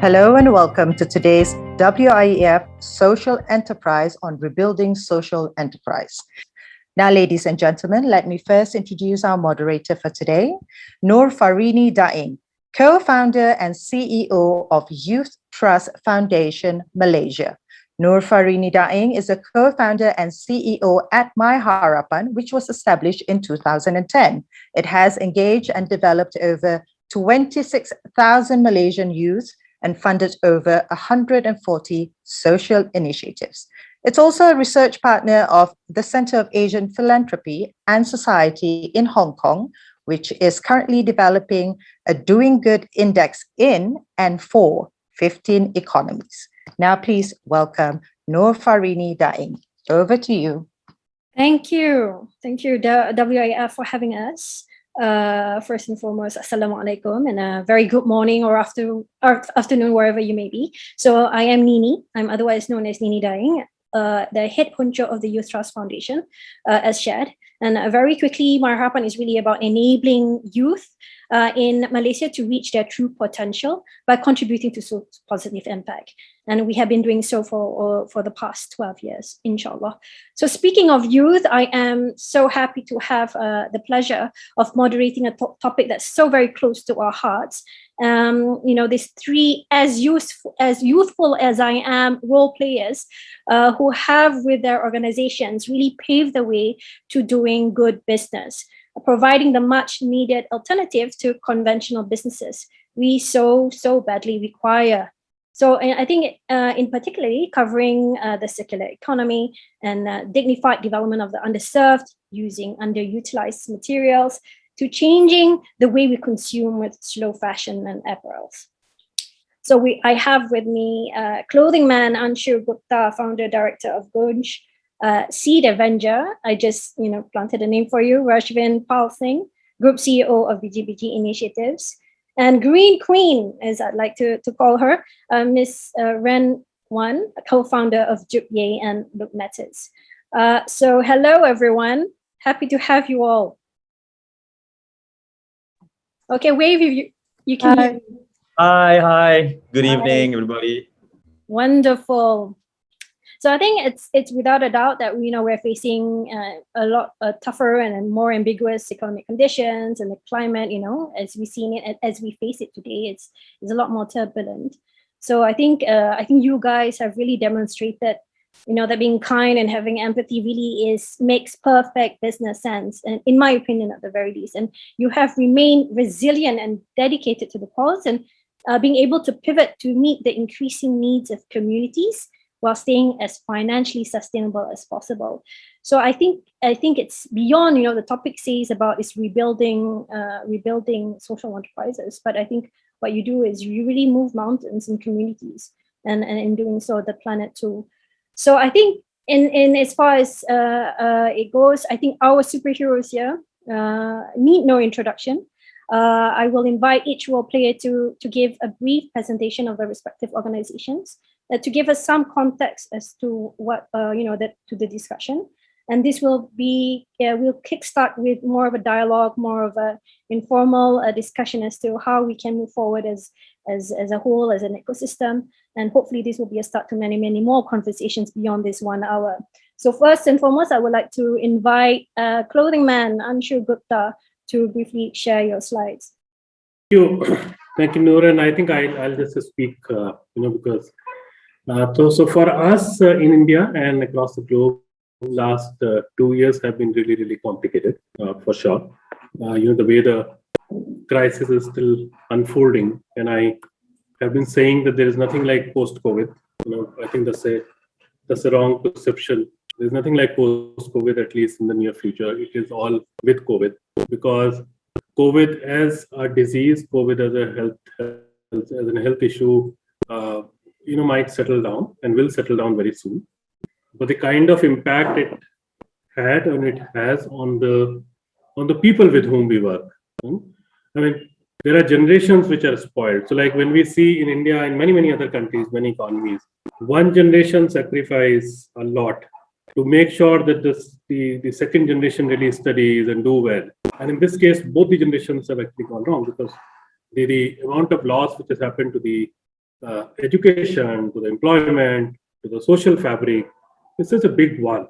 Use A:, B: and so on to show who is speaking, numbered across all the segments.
A: Hello and welcome to today's WIEF Social Enterprise on Rebuilding Social Enterprise. Now, ladies and gentlemen, let me first introduce our moderator for today, Noor Farini Daing, co-founder and CEO of Youth Trust Foundation Malaysia. Noor Farini Daing is a co-founder and CEO at My Harapan, which was established in 2010. It has engaged and developed over 26,000 Malaysian youth and funded over 140 social initiatives. It's also a research partner of the Center of Asian Philanthropy and Society in Hong Kong, which is currently developing a Doing Good Index in and for 15 economies. Now, please welcome Noor Farini Daing. Over to you.
B: Thank you. Thank you, WIF, for having us. First and foremost, Assalamu alaikum, and a very good morning or afternoon, wherever you may be. So I am Nini. I'm otherwise known as Nini Daing, the head honcho of the Youth Trust Foundation, as shared. And very quickly, My Harapan is really about enabling youth in Malaysia to reach their true potential by contributing to positive impact. And we have been doing so for the past 12 years, inshallah. So speaking of youth, I am so happy to have the pleasure of moderating a topic that's so very close to our hearts. These three as youthful as I am role players who have with their organizations really paved the way to doing good business, providing the much needed alternative to conventional businesses we so badly require. So I think in particularly covering the circular economy and dignified development of the underserved using underutilized materials to changing the way we consume with slow fashion and apparels. So I have with me clothing man Anshu Gupta, founder director of Gunj, Seed Avenger. I just planted a name for you, Rashvin Pal Singh, group CEO of BGBG Initiatives. And Green Queen, as I'd like to call her, Miss Ren Wan, co-founder of Juk Ye and Look Matters. So hello, everyone. Happy to have you all. Okay, wave if you can hear me.
C: Hi. Good evening, everybody.
B: Wonderful. So I think it's without a doubt that we're facing a lot tougher and more ambiguous economic conditions, and the climate, as we seen it, as we face it today, it's a lot more turbulent. So I think you guys have really demonstrated, that being kind and having empathy really makes perfect business sense, and in my opinion, at the very least. And you have remained resilient and dedicated to the cause, and being able to pivot to meet the increasing needs of communities while staying as financially sustainable as possible. So I think it's beyond, the topic says about is rebuilding social enterprises, but I think what you do is you really move mountains and communities, and in doing so, the planet too. So I think in as far as it goes, I think our superheroes here need no introduction. I will invite each role player to give a brief presentation of their respective organizations, to give us some context as to what to the discussion. And this will be we'll kickstart with more of a dialogue, more of a informal discussion as to how we can move forward as a whole, as an ecosystem. And hopefully this will be a start to many more conversations beyond this 1 hour. So first and foremost, I would like to invite clothing man Anshu Gupta to briefly share your slides.
D: Thank you, Noor. And I think I'll just speak, because so for us in India and across the globe, last 2 years have been really complicated, for sure. The way the crisis is still unfolding, and I have been saying that there is nothing like post-COVID. I think that's a wrong perception. There's nothing like post-COVID, at least in the near future. It is all with COVID, because COVID as a disease, COVID as a health issue, might settle down and will settle down very soon. But the kind of impact it had and it has on the people with whom we work. I mean, there are generations which are spoiled. So like when we see in India and many other countries, many economies, one generation sacrifice a lot to make sure that the second generation really studies and do well. And in this case, both the generations have actually gone wrong, because the amount of loss which has happened to the education, to the employment, to the social fabric. This is a big one.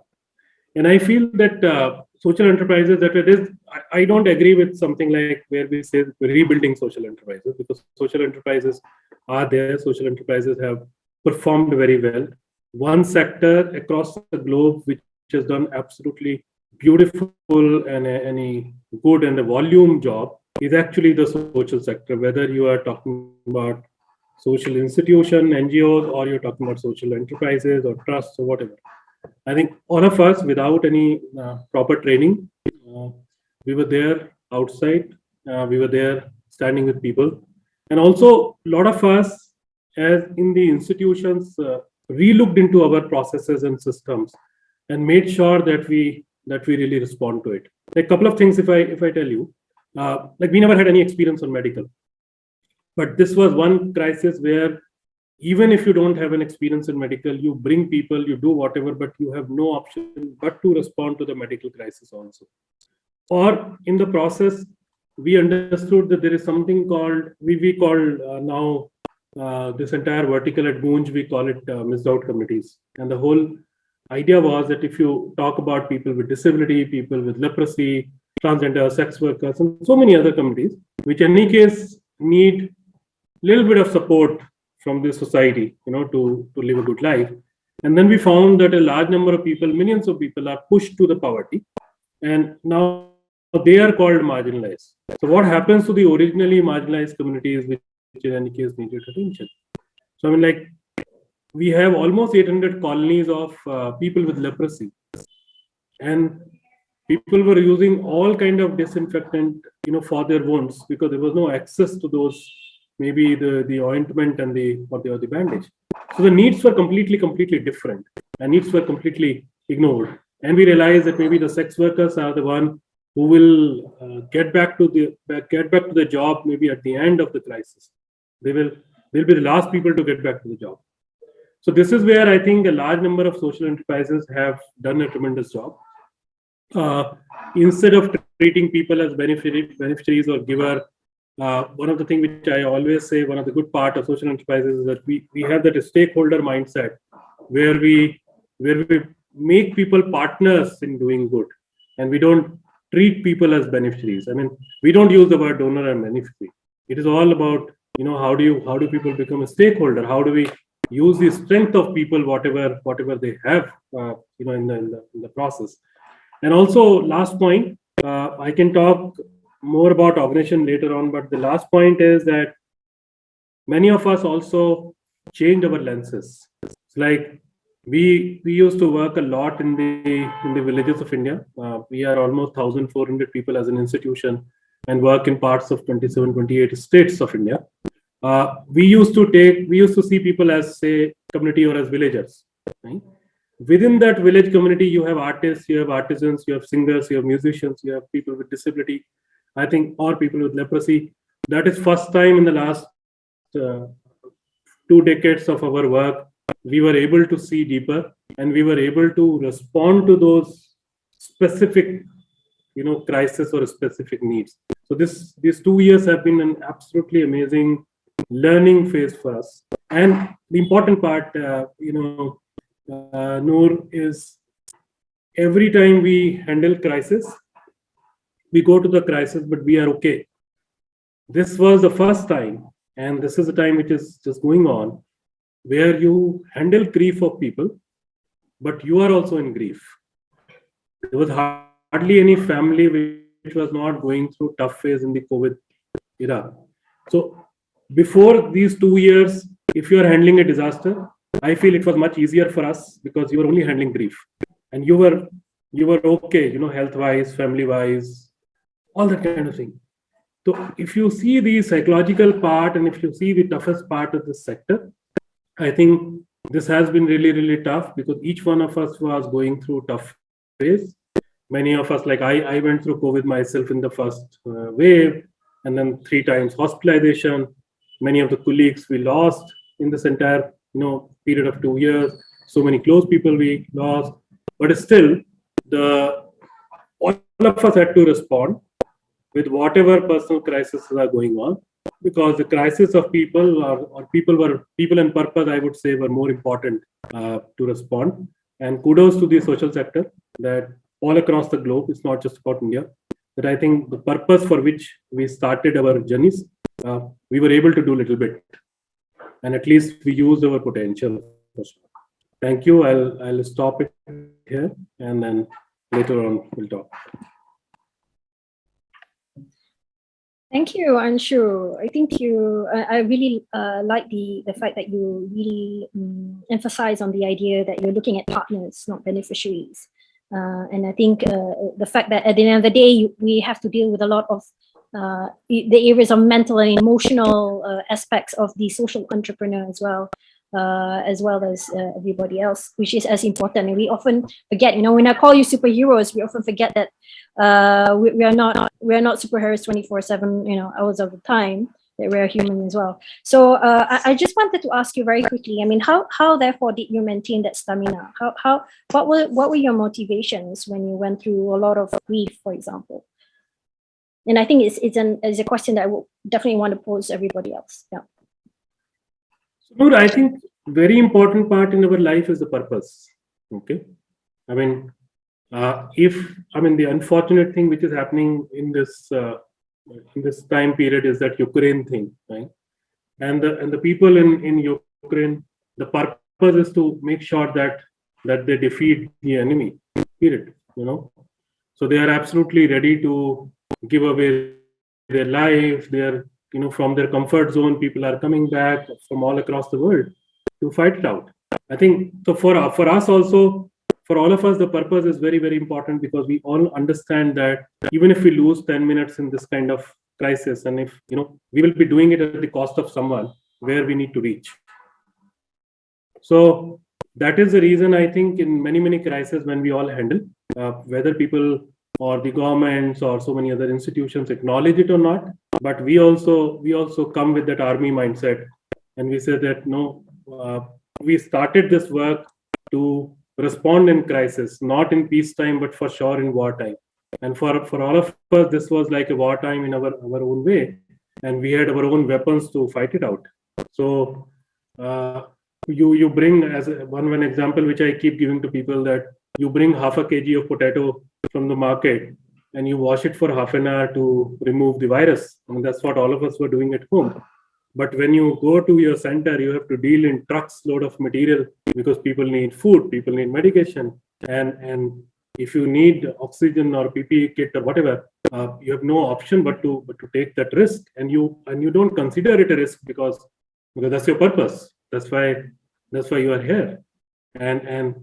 D: And I feel that social enterprises, that it is, I don't agree with something like where we say rebuilding social enterprises, because social enterprises are there. Social enterprises have performed very well. One sector across the globe which has done absolutely beautiful and any good and a volume job is actually the social sector, whether you are talking about social institution, NGOs, or you're talking about social enterprises or trusts or whatever. I think all of us, without any proper training, we were there outside, we were there standing with people. And also, a lot of us, as in the institutions, re-looked into our processes and systems and made sure that we really respond to it. A couple of things, if I tell you, like we never had any experience on medical, but this was one crisis where even if you don't have an experience in medical, you bring people, you do whatever, but you have no option but to respond to the medical crisis also. Or in the process, we understood that there is something called, we call now this entire vertical at Goonj, we call it missed out committees. And the whole idea was that if you talk about people with disability, people with leprosy, transgender, sex workers, and so many other communities, which in any case need little bit of support from the society, to live a good life. And then we found that a large number of people, millions of people, are pushed to the poverty, and now they are called marginalized. So what happens to the originally marginalized communities, which in any case needed attention? So I mean, like, we have almost 800 colonies of people with leprosy, and people were using all kind of disinfectant, for their wounds, because there was no access to those, maybe the ointment and the bandage. So the needs were completely different, and needs were completely ignored. And we realized that maybe the sex workers are the one who will get back to the job maybe at the end of the crisis. They'll be the last people to get back to the job. So this is where I think a large number of social enterprises have done a tremendous job. Instead of treating people as beneficiaries or giver, one of the things which I always say, one of the good part of social enterprises is that we have that stakeholder mindset, where we make people partners in doing good, and we don't treat people as beneficiaries. I mean, we don't use the word donor and beneficiary. It is all about, how do people become a stakeholder? How do we use the strength of people, whatever they have, in the process. And also, last point, I can talk more about organization later on, but the last point is that many of us also changed our lenses. It's like we used to work a lot in the villages of India. We are almost 1,400 people as an institution and work in parts of 27, 28 states of India. We used to see people as, say, community or as villagers. Right? Within that village community, you have artists, you have artisans, you have singers, you have musicians, you have people with disability, I think, or people with leprosy. That is first time in the last 2 decades of our work, we were able to see deeper, and we were able to respond to those specific, crisis or specific needs. So these 2 years have been an absolutely amazing learning phase for us. And the important part, Noor, is every time we handle crisis, we go to the crisis, but we are okay. This was the first time, and this is the time which is just going on, where you handle grief of people, but you are also in grief. There was hardly any family which was not going through tough phase in the COVID era. So before these 2 years, if you are handling a disaster, I feel it was much easier for us because you were only handling grief, and you were okay, health-wise, family-wise, all that kind of thing. So if you see the psychological part, and if you see the toughest part of this sector, I think this has been really, really tough, because each one of us was going through tough phase. Many of us, like I went through COVID myself in the first wave, and then 3 times hospitalization. Many of the colleagues we lost in this entire period of 2 years. So many close people we lost, but still, all of us had to respond with whatever personal crises are going on. because the crisis of people or people and purpose, I would say, were more important to respond. And kudos to the social sector that all across the globe, it's not just about India, that I think the purpose for which we started our journeys, we were able to do a little bit. And at least we used our potential. Thank you. I'll stop it here, and then later on we'll talk.
B: Thank you, Anshu. I think I really like the fact that you really emphasize on the idea that you're looking at partners, not beneficiaries. And I think the fact that at the end of the day, we have to deal with a lot of the areas of mental and emotional aspects of the social entrepreneur as well as everybody else, which is as important. And we often forget, when I call you superheroes, we often forget that we are not superheroes 24/7, hours of the time, that we're human as well. So I just wanted to ask you very quickly, how therefore did you maintain that stamina? What were your motivations when you went through a lot of grief, for example? And I think it's a question that I will definitely want to pose to everybody else. Yeah.
D: Noor, I think very important part in our life is the purpose. Okay. The unfortunate thing which is happening in this time period is that Ukraine thing, right? And the people in Ukraine, the purpose is to make sure that they defeat the enemy, period. So they are absolutely ready to give away their life. They're from their comfort zone. People are coming back from all across the world to fight it out. I think so for us also, for all of us, the purpose is very, very important, because we all understand that even if we lose 10 minutes in this kind of crisis, and if we will be doing it at the cost of someone where we need to reach. So that is the reason I think in many, many crises when we all handle, whether people or the governments or so many other institutions acknowledge it or not, but we also come with that army mindset, and we say that no, we started this work to respond in crisis, not in peacetime, but for sure in wartime. And for all of us, this was like a wartime in our own way, and we had our own weapons to fight it out. So you bring, as one example which I keep giving to people, that you bring half a kg of potato from the market and you wash it for half an hour to remove the virus. That's what all of us were doing at home. But when you go to your center, you have to deal in trucks load of material, because people need food, people need medication, and if you need oxygen or PPE kit or whatever, you have no option but to take that risk, and you don't consider it a risk because that's your purpose. That's why you are here, and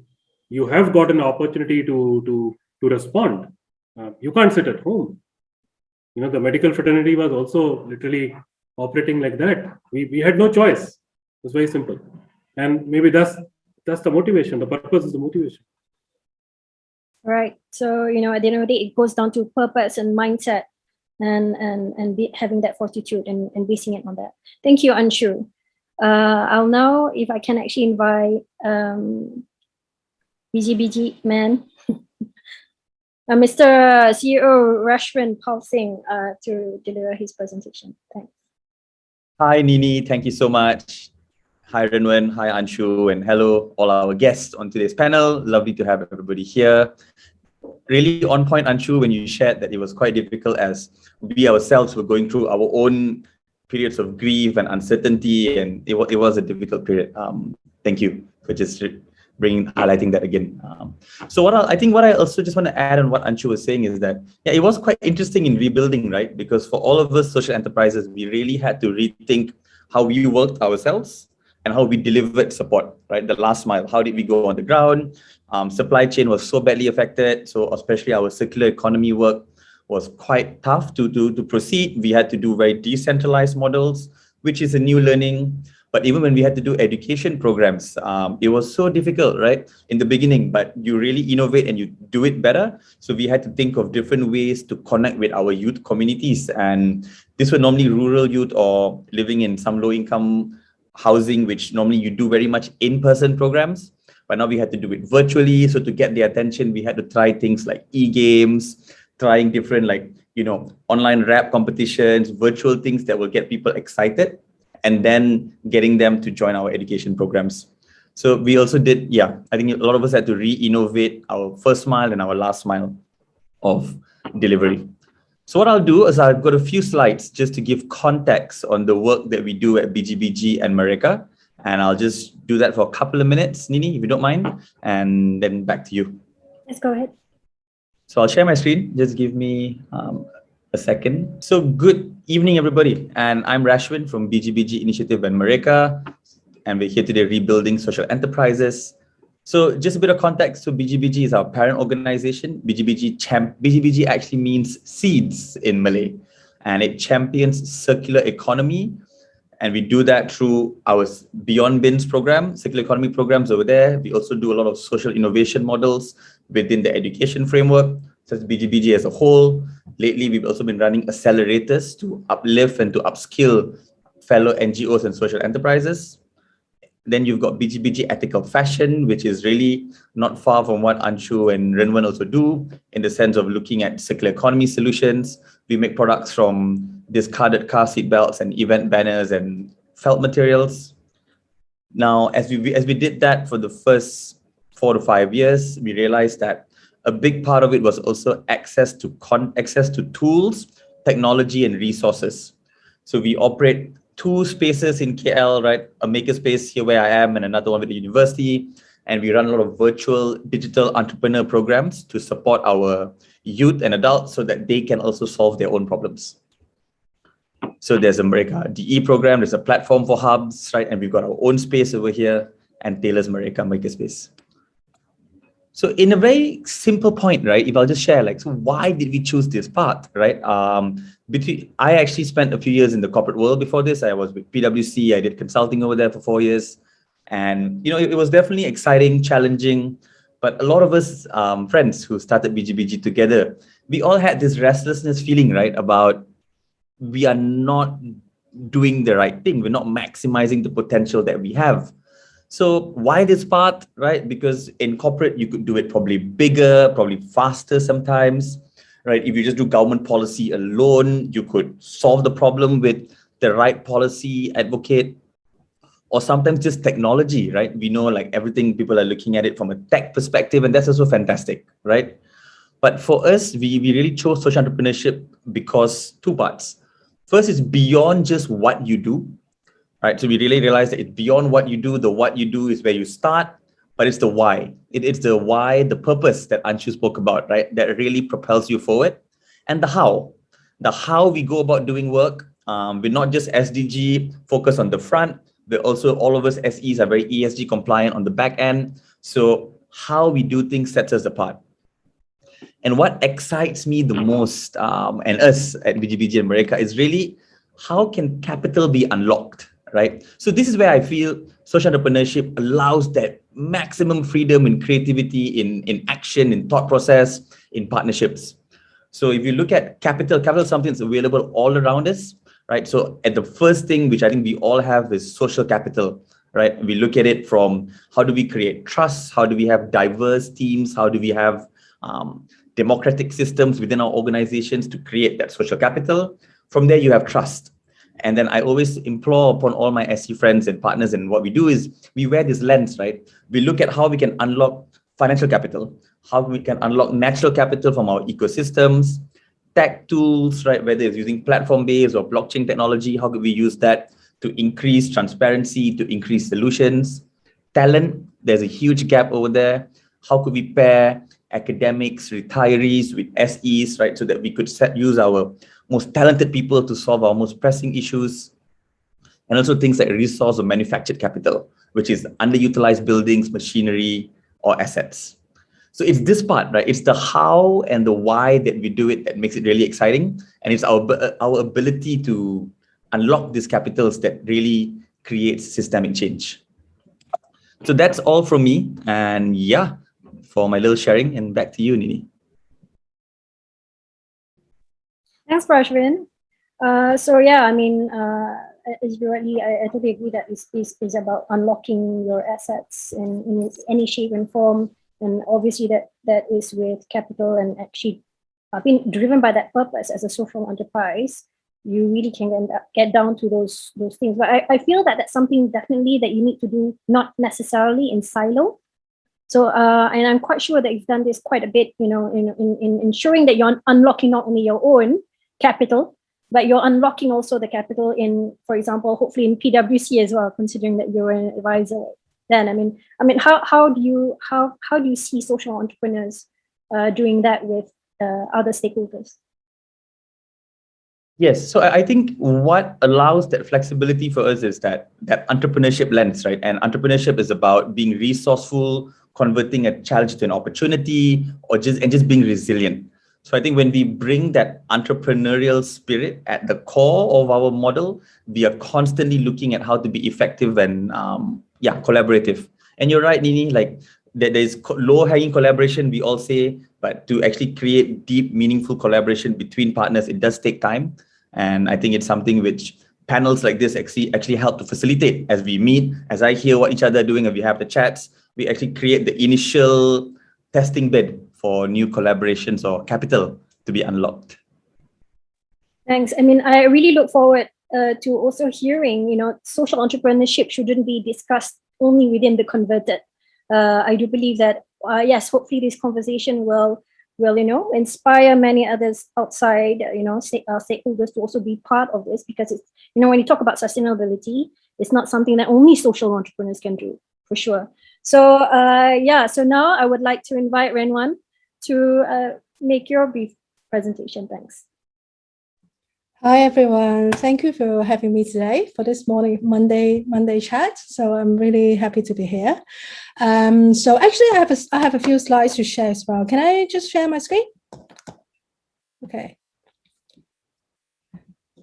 D: you have got an opportunity to respond. You can't sit at home. The medical fraternity was also literally operating like that. We had no choice. It's very simple, and maybe that's the motivation. The purpose is the motivation.
B: Right. So at the end of the day, it goes down to purpose and mindset, and having that fortitude and basing it on that. Thank you, Anshu. I'll now, if I can actually invite BG man, Mr. CEO Rashwan Paul Singh to deliver his presentation. Thanks.
C: Hi, Nini. Thank you so much. Hi, Renwen. Hi, Anshu. And hello, all our guests on today's panel. Lovely to have everybody here. Really on point, Anshu, when you shared that it was quite difficult as we ourselves were going through our own periods of grief and uncertainty, and it was a difficult period. Thank you for just highlighting that again. So what I also just want to add on what Anshu was saying is that, it was quite interesting in rebuilding, right? Because for all of us social enterprises, we really had to rethink how we worked ourselves and how we delivered support, right? The last mile, how did we go on the ground? Supply chain was so badly affected. So especially our circular economy work was quite tough to proceed. We had to do very decentralized models, which is a new learning. But even when we had to do education programs, it was so difficult, right? In the beginning, but you really innovate and you do it better. So we had to think of different ways to connect with our youth communities. And this were normally rural youth or living in some low income housing, which normally you do very much in-person programs. But now we had to do it virtually. So to get their attention, we had to try things like e-games, trying different like online rap competitions, virtual things that will get people excited, and then getting them to join our education programs. So we also did, I think a lot of us had to re-innovate our first mile and our last mile of delivery. So what I'll do is I've got a few slides just to give context on the work that we do at BGBG and Mereka. And I'll just do that for a couple of minutes, Nini, if you don't mind, and then back to you.
B: Let's go ahead.
C: So I'll share my screen. Just give me a second. So good evening, everybody. And I'm Rashwin from BGBG Initiative and Mereka. And we're here today rebuilding social enterprises. So just a bit of context. So BGBG is our parent organization. BGBG actually means seeds in Malay. And it champions circular economy. And we do that through our Beyond Bins program, circular economy programs over there. We also do a lot of social innovation models within the education framework, such as BGBG as a whole. Lately, we've also been running accelerators to uplift and to upskill fellow NGOs and social enterprises. Then you've got BGBG Ethical Fashion, which is really not far from what Anshu and Renwan also do in the sense of looking at circular economy solutions. We make products from discarded car seat belts and event banners and felt materials. Now, as we did that for the first 4 to 5 years, we realized that a big part of it was also access to tools, technology, and resources. So we operate 2 spaces in KL, right? A makerspace here where I am and another one with the university. And we run a lot of virtual digital entrepreneur programs to support our youth and adults so that they can also solve their own problems. So there's a Mereka DE program, there's a platform for hubs, right? And we've got our own space over here and Taylor's Mereka Makerspace. So in a very simple point, right, if I'll just share, so why did we choose this path, right? I actually spent a few years in the corporate world before this. I was with PwC, I did consulting over there for 4 years. And, it was definitely exciting, challenging. But a lot of us friends who started BGBG together, we all had this restlessness feeling, right, about we are not doing the right thing. We're not maximizing the potential that we have. So why this path, right? Because in corporate, you could do it probably bigger, probably faster sometimes, right? If you just do government policy alone, you could solve the problem with the right policy advocate, or sometimes just technology, right? We know everything, people are looking at it from a tech perspective, and that's also fantastic, right? But for us, we really chose social entrepreneurship because 2 parts. First is beyond just what you do, right? So we really realized that it's beyond what you do. The what you do is where you start, but it's the why. It's the why, the purpose that Anshu spoke about, right? That really propels you forward. And the how we go about doing work. We're not just SDG focused on the front, but also all of us SEs are very ESG compliant on the back end. So how we do things sets us apart. And what excites me the most, and us at BGBG and Mereka, is really how can capital be unlocked, right? So this is where I feel social entrepreneurship allows that maximum freedom in creativity, in action, in thought process, in partnerships. So if you look at capital is something that's available all around us, right? So at the first thing, which I think we all have, is social capital, right? We look at it from how do we create trust? How do we have diverse teams? How do we have democratic systems within our organizations to create that social capital? From there, you have trust. And then I always implore upon all my SE friends and partners, and what we do is we wear this lens, right? We look at how we can unlock financial capital, how we can unlock natural capital from our ecosystems, tech tools, right? Whether it's using platform-based or blockchain technology, how could we use that to increase transparency, to increase solutions? Talent, there's a huge gap over there. How could we pair academics, retirees with SEs, right? So that we could use our most talented people to solve our most pressing issues. And also things like resource or manufactured capital, which is underutilized buildings, machinery, or assets. So it's this part, right? It's the how and the why that we do it that makes it really exciting. And it's our ability to unlock these capitals that really creates systemic change. So that's all from me. And yeah, for my little sharing, and back to you, Nini.
B: Thanks, Prashvin. So yeah, I mean, as you rightly, I totally agree that this is about unlocking your assets in any shape and form, and obviously that is with capital and actually being driven by that purpose as a social enterprise, you really can get down to those things. But I feel that that's something definitely that you need to do, not necessarily in silo. So, and I'm quite sure that you've done this quite a bit, you know, in ensuring that you're unlocking not only your own capital, but you're unlocking also the capital in, for example, hopefully in PwC as well, considering that you're an advisor. Then, I mean, how do you see social entrepreneurs doing that with other stakeholders?
C: Yes, so I think what allows that flexibility for us is that entrepreneurship lens, right? And entrepreneurship is about being resourceful, converting a challenge to an opportunity, or just being resilient. So I think when we bring that entrepreneurial spirit at the core of our model, we are constantly looking at how to be effective and collaborative. And you're right, Nini, like there's low-hanging collaboration, we all say, but to actually create deep, meaningful collaboration between partners, it does take time. And I think it's something which panels like this actually help to facilitate as we meet, as I hear what each other are doing, and we have the chats, we actually create the initial testing bed for new collaborations or capital to be unlocked.
B: Thanks. I mean, I really look forward to also hearing, you know, social entrepreneurship shouldn't be discussed only within the converted. I do believe that, yes, hopefully this conversation will, you know, inspire many others outside, you know, stakeholders to also be part of this, because it's, you know, when you talk about sustainability, it's not something that only social entrepreneurs can do, for sure. So, so now I would like to invite Renwan to make your brief presentation. Thanks.
E: Hi everyone, thank you for having me today for this morning Monday chat. So I'm really happy to be here. So actually I have a few slides to share as well. Can I just share my screen? Okay.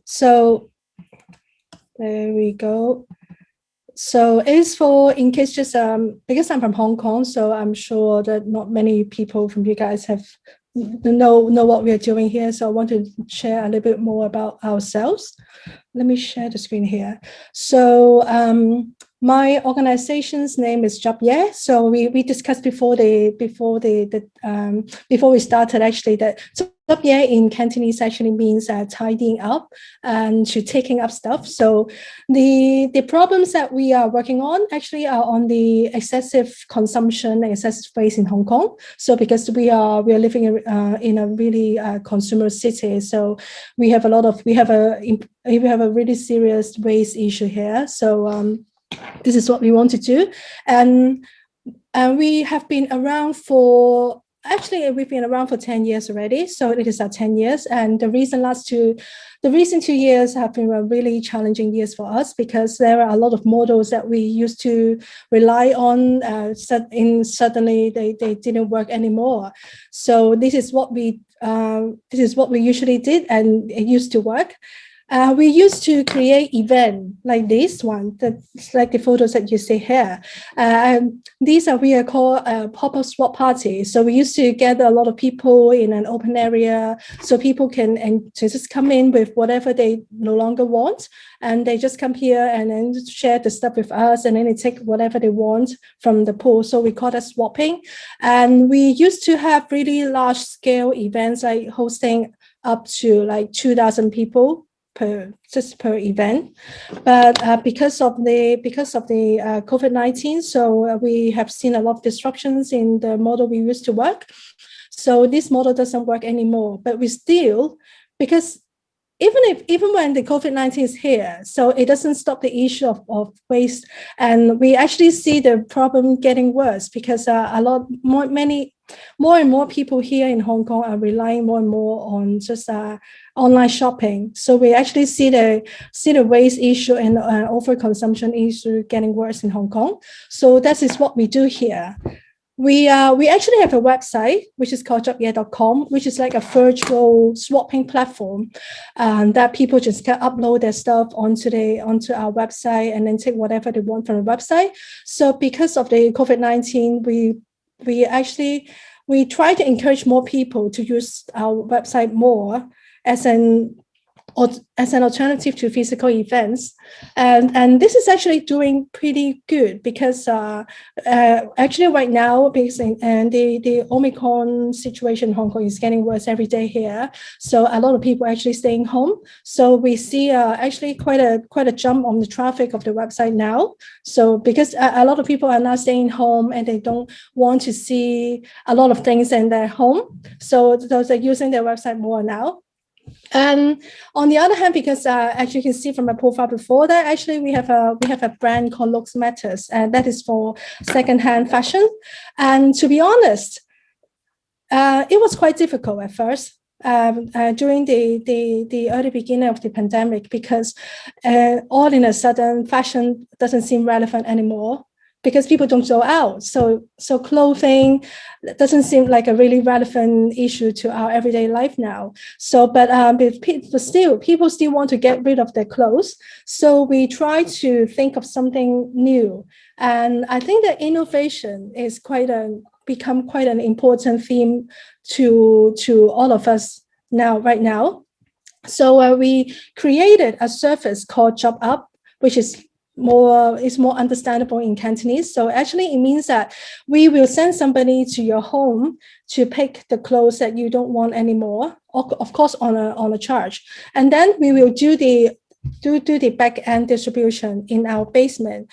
E: So there we go. So it's for, in case just because I'm from Hong Kong, so I'm sure that not many people from you guys have know what we are doing here. So I want to share a little bit more about ourselves. Let me share the screen here. So my organization's name is WIEF. So we discussed before we started actually that WIEF in Cantonese actually means tidying up and to taking up stuff. So the problems that we are working on actually are on the excessive consumption, excessive waste in Hong Kong. So because we are living in a really consumer city, so we have a really serious waste issue here. So this is what we want to do, and we have been around for. Actually, we've been around for 10 years already, so it is our 10 years. And the recent 2 years have been really challenging years for us, because there are a lot of models that we used to rely on. Suddenly they didn't work anymore. So this is what we usually did, and it used to work. We used to create events like this one, that's like the photos that you see here. We are called pop-up swap parties. So we used to gather a lot of people in an open area, so people can just come in with whatever they no longer want, and they just come here and then share the stuff with us, and then they take whatever they want from the pool. So we call that swapping. And we used to have really large scale events, like hosting up to like 2,000 people per event, but because of the COVID-19, so we have seen a lot of disruptions in the model we used to work. So this model doesn't work anymore. But we still, because even when the COVID-19 is here, so it doesn't stop the issue of waste, and we actually see the problem getting worse, because more and more people here in Hong Kong are relying more and more on just online shopping. So we actually see the waste issue and overconsumption issue getting worse in Hong Kong. So that is what we do here. We actually have a website which is called jobye.com, which is like a virtual swapping platform, that people just can upload their stuff onto our website and then take whatever they want from the website. So because of the COVID-19, we try to encourage more people to use our website more as an or as an alternative to physical events. And this is actually doing pretty good because actually right now, because the Omicron situation in Hong Kong is getting worse every day here. So a lot of people are actually staying home. So we see actually quite a jump on the traffic of the website now. So because a lot of people are now staying home and they don't want to see a lot of things in their home. So those are using their website more now. And on the other hand, because as you can see from my profile before that, actually we have a brand called Looks Matters, and that is for secondhand fashion. And to be honest, it was quite difficult at first during the early beginning of the pandemic, because all in a sudden fashion doesn't seem relevant anymore, because people don't go out. So clothing doesn't seem like a really relevant issue to our everyday life now. So, but still, people still want to get rid of their clothes. So we try to think of something new. And I think that innovation is become quite an important theme to all of us right now. So we created a service called Job Up, which is more understandable in Cantonese. So actually it means that we will send somebody to your home to pick the clothes that you don't want anymore, of course on a charge. And then we will do the back end distribution in our basement.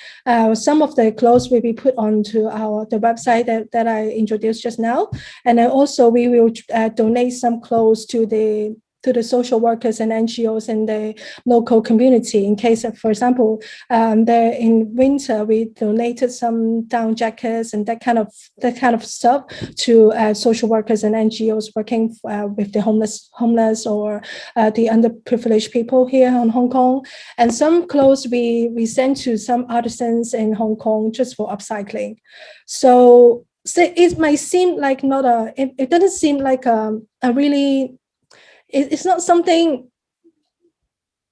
E: Some of the clothes will be put onto the website that I introduced just now. And then also we will donate some clothes to the social workers and NGOs in the local community. In case of, for example, in winter, we donated some down jackets and that kind of stuff to social workers and NGOs working with the homeless or the underprivileged people here in Hong Kong. And some clothes we sent to some artisans in Hong Kong just for upcycling. So it might seem like it doesn't seem like a really. It's not something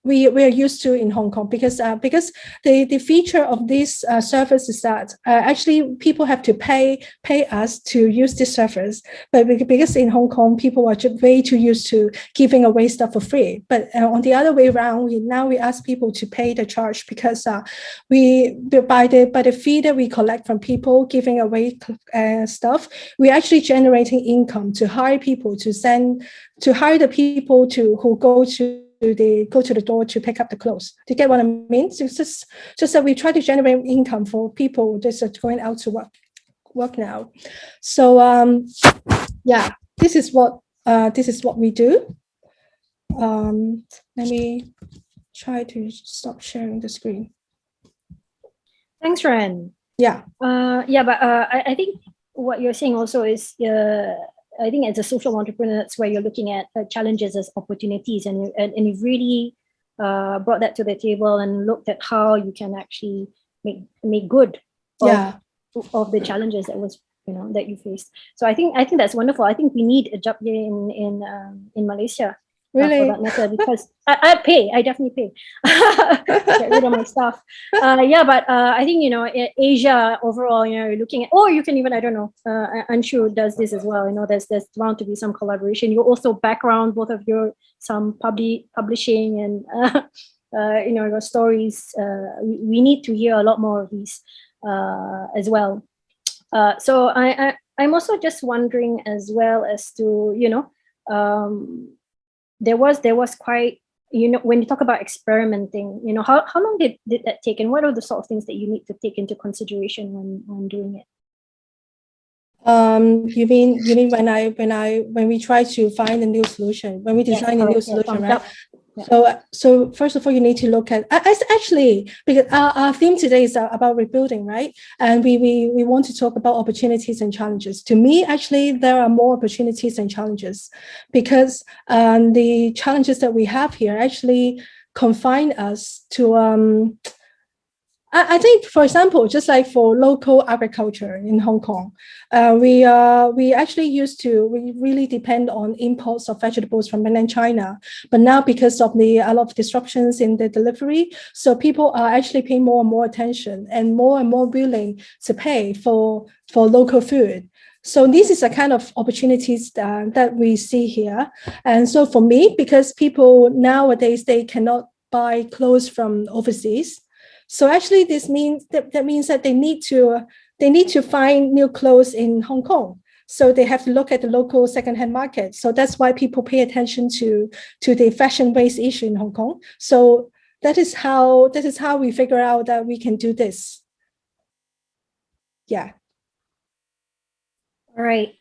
E: we are used to in Hong Kong, because the feature of this service is that actually people have to pay us to use this service, but because in Hong Kong people are just way too used to giving away stuff for free. But on the other way around, we ask people to pay the charge, because by the fee that we collect from people giving away stuff, we're actually generating income to hire people to hire the people who go to the door to pick up the clothes. Do you get what I mean? So it's just that we try to generate income for people just going out to work now. So yeah, this is what we do. Let me try to stop sharing the screen.
B: Thanks, Ren.
E: Yeah.
B: But I think what you're saying also is, I think as a social entrepreneur, that's where you're looking at challenges as opportunities, and you've really brought that to the table and looked at how you can actually make good of the challenges that you faced. So I think that's wonderful. I think we need a job here in Malaysia.
E: Really?
B: For that matter, because I definitely pay. Get rid of my stuff. But I think Asia overall, you're looking at, or you can even, I don't know, Anshu does this as well. There's bound to be some collaboration. You also background, both of your some publishing and your stories. We need to hear a lot more of these as well. So I'm also just wondering as well as to there was quite, when you talk about experimenting, how long did that take, and what are the sort of things that you need to take into consideration when doing it?
E: You mean when we try to find a new solution, when we design a new solution, right? Yeah. So first of all, you need to look at actually, because our theme today is about rebuilding, right? And we want to talk about opportunities and challenges. To me, actually, there are more opportunities than challenges, because the challenges that we have here actually confine us to I think, for example, just like for local agriculture in Hong Kong, we really depend on imports of vegetables from mainland China. But now, because of a lot of disruptions in the delivery, so people are actually paying more and more attention and more willing to pay for local food. So this is a kind of opportunities that we see here. And so for me, because people nowadays, they cannot buy clothes from overseas. So actually this means that means that they need to find new clothes in Hong Kong. So they have to look at the local secondhand market. So that's why people pay attention to the fashion waste issue in Hong Kong. So that is how we figure out that we can do this. Yeah.
B: All right.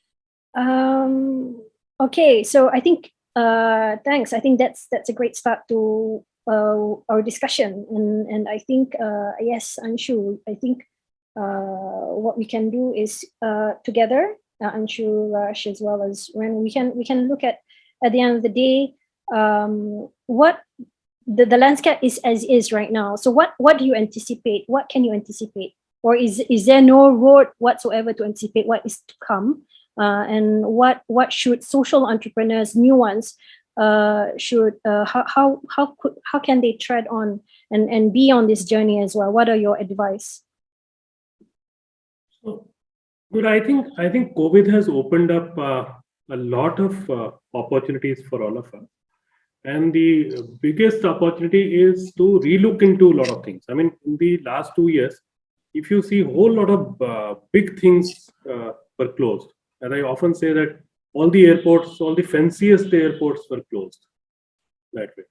B: Okay, so I think thanks. I think that's a great start to our discussion, and I think yes, Anshu, I think what we can do is together, Anshu, Rush, as well as Ren, we can look at the end of the day what the landscape is as is right now. So what do you anticipate? What can you anticipate? Or is there no road whatsoever to anticipate what is to come? And what should social entrepreneurs, new ones, should how can they tread on and be on this journey as well? What are your advice?
D: So, good. I think COVID has opened up a lot of opportunities for all of us. And the biggest opportunity is to relook into a lot of things. I mean, in the last 2 years, if you see a whole lot of big things were closed. And I often say that all the airports, all the fanciest airports were closed that way.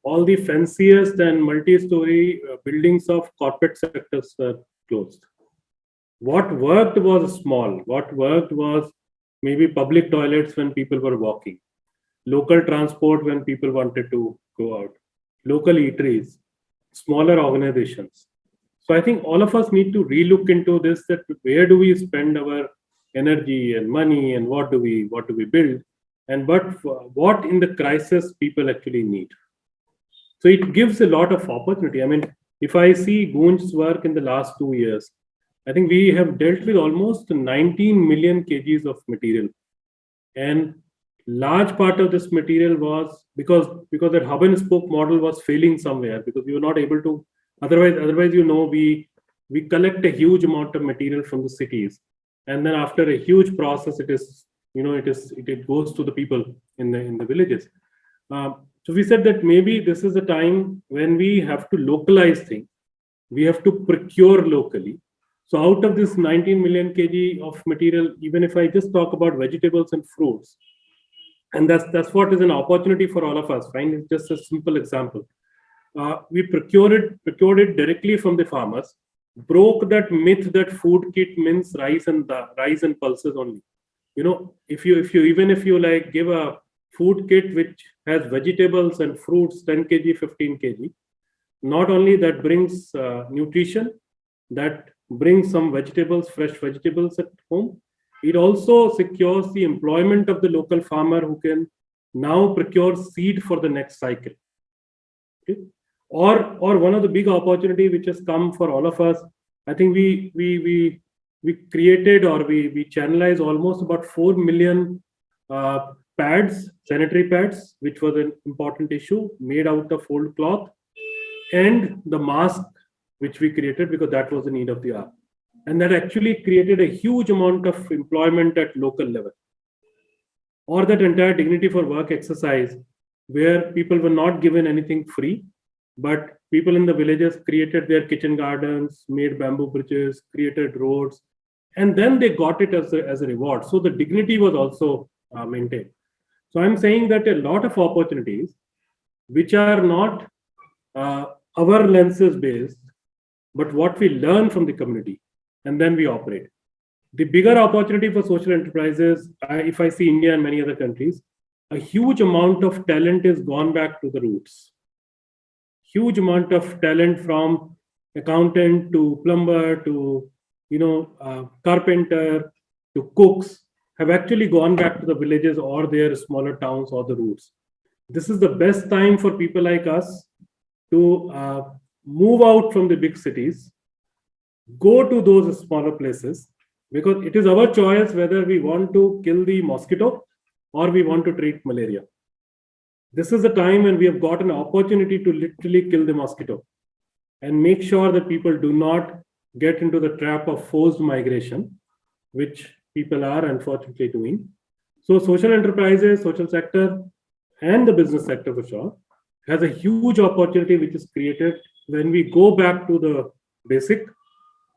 D: All the fanciest and multi-story buildings of corporate sectors were closed. What worked was small. What worked was maybe public toilets when people were walking, local transport when people wanted to go out, local eateries, smaller organizations. So I think all of us need to relook into this, that where do we spend our energy and money, and what do we build, and what in the crisis people actually need. So it gives a lot of opportunity. I mean, if I see Gunj's work in the last 2 years, I think we have dealt with almost 19 million kgs of material, and large part of this material was because that hub and spoke model was failing somewhere, because we were not able to. Otherwise, we collect a huge amount of material from the cities, and then after a huge process, it goes to the people in the villages. So we said that maybe this is a time when we have to localize things. We have to procure locally. So out of this 19 million kg of material, even if I just talk about vegetables and fruits, and that's what is an opportunity for all of us. Fine, it's just a simple example. We procured it directly from the farmers, broke that myth that food kit means rice and pulses only. If you like give a food kit which has vegetables and fruits 10 kg, 15 kg, not only that brings nutrition, that brings some fresh vegetables at home, it also secures the employment of the local farmer who can now procure seed for the next cycle. Okay? Or one of the big opportunity which has come for all of us, I think we created, or we channelized almost about 4 million pads, sanitary pads, which was an important issue, made out of old cloth, and the mask which we created because that was the need of the hour. And that actually created a huge amount of employment at local level. Or that entire dignity for work exercise, where people were not given anything free, but people in the villages created their kitchen gardens, made bamboo bridges, created roads, and then they got it as a reward. So the dignity was also maintained. So I'm saying that a lot of opportunities which are not our lenses based, but what we learn from the community, and then we operate. The bigger opportunity for social enterprises, if I see India and many other countries, a huge amount of talent is gone back to the roots. Huge amount of talent, from accountant to plumber to carpenter to cooks, have actually gone back to the villages or their smaller towns or the roots. This is the best time for people like us to move out from the big cities, go to those smaller places, because it is our choice whether we want to kill the mosquito or we want to treat malaria. This is the time when we have got an opportunity to literally kill the mosquito and make sure that people do not get into the trap of forced migration, which people are unfortunately doing. So social enterprises, social sector, and the business sector for sure has a huge opportunity which is created when we go back to the basic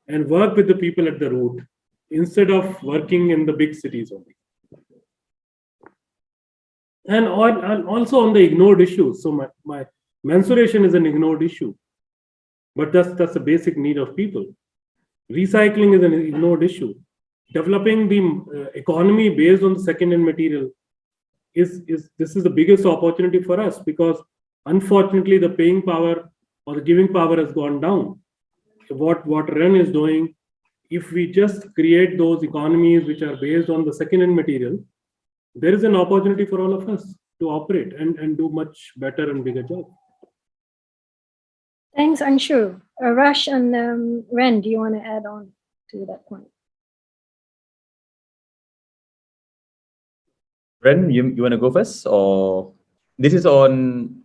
D: and work with the people at the root instead of working in the big cities only. And also on the ignored issues. So my mensuration is an ignored issue, but that's a basic need of people. Recycling is an ignored issue. Developing the economy based on the second-hand material this is the biggest opportunity for us, because unfortunately the paying power or the giving power has gone down. What REN is doing, if we just create those economies which are based on the second-hand material, there is an opportunity for all of us to operate and do much better and bigger job.
B: Thanks, Anshu. Rash and Ren, do you want to add on to that point?
C: Ren, you want to go first, or this is on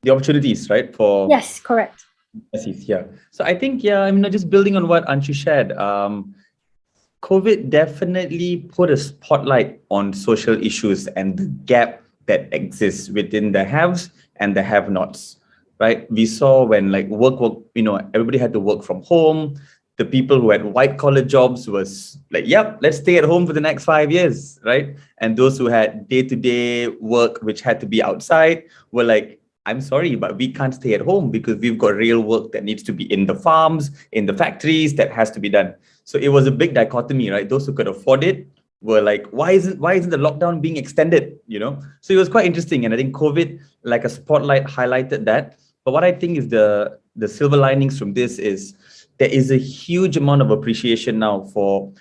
C: the opportunities, right? For
B: yes, correct.
C: Yeah. So I think, yeah, I mean, just building on what Anshu shared, COVID definitely put a spotlight on social issues and the gap that exists within the haves and the have-nots, right? We saw when like work, everybody had to work from home. The people who had white-collar jobs was like, yep, let's stay at home for the next 5 years, right? And those who had day-to-day work, which had to be outside, were like, I'm sorry, but we can't stay at home because we've got real work that needs to be in the farms, in the factories, that has to be done. So it was a big dichotomy, right? Those who could afford it were like, why isn't the lockdown being extended? So it was quite interesting. And I think COVID, like a spotlight, highlighted that. But what I think is the silver linings from this is there is a huge amount of appreciation now for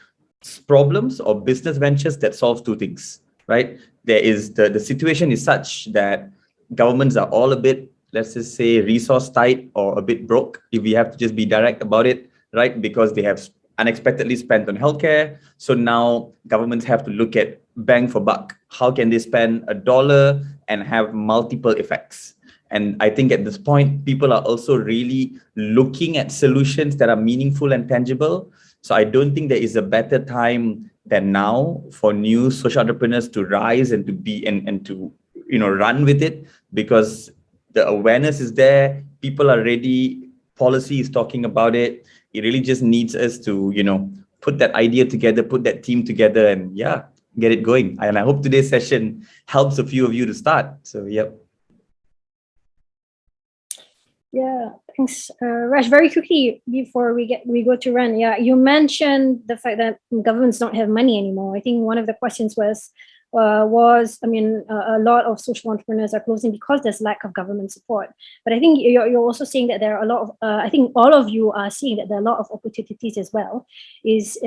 C: problems or business ventures that solve two things, right? There is the situation is such that governments are all a bit, let's just say, resource tight or a bit broke, if we have to just be direct about it, right? Because they have unexpectedly spent on healthcare. So now governments have to look at bang for buck. How can they spend $1 and have multiple effects? And I think at this point, people are also really looking at solutions that are meaningful and tangible. So I don't think there is a better time than now for new social entrepreneurs to rise and to be and to run with it, because the awareness is there. People are ready. Policy is talking about it. It really just needs us to, put that idea together, put that team together, and get it going. And I hope today's session helps a few of you to start. So, yep.
B: Yeah, thanks, Rash. Very quickly before we go to Ren, you mentioned the fact that governments don't have money anymore. I think one of the questions was a lot of social entrepreneurs are closing because there's lack of government support. But I think you're also saying that there are a lot of, I think all of you are seeing that there are a lot of opportunities as well, is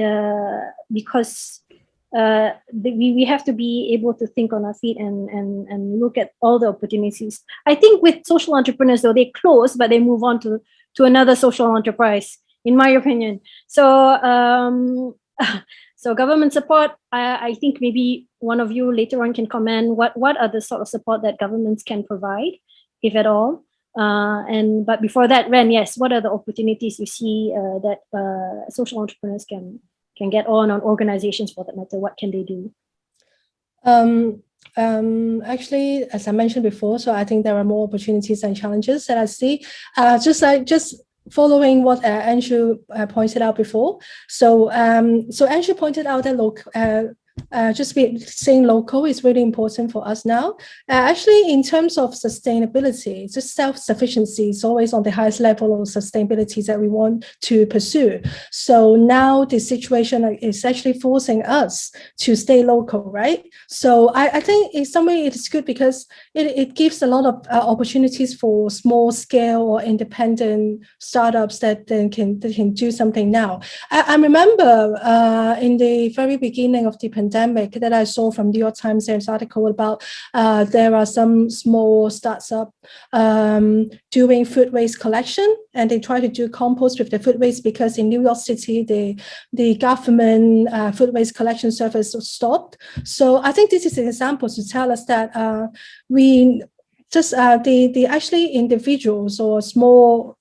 B: because we have to be able to think on our feet and look at all the opportunities. I think with social entrepreneurs, though, they close, but they move on to another social enterprise, in my opinion. So so government support, I think maybe one of you later on can comment what are the sort of support that governments can provide, if at all. But before that, Ren, yes, what are the opportunities you see that social entrepreneurs can get on organizations for that matter? What can they do?
E: Actually, as I mentioned before, so I think there are more opportunities and challenges that I see. Just following what Anshu pointed out before. So Anshu pointed out that saying local is really important for us now. Actually, in terms of sustainability, just self-sufficiency is always on the highest level of sustainability that we want to pursue. So now the situation is actually forcing us to stay local, right? So I think in some way it is good because it gives a lot of opportunities for small scale or independent startups that can do something now. I remember in the very beginning of the pandemic that I saw from New York Times, there's an article about there are some small startups doing food waste collection, and they try to do compost with the food waste because in New York City, the government food waste collection service stopped. So I think this is an example to tell us that just the actually individuals or small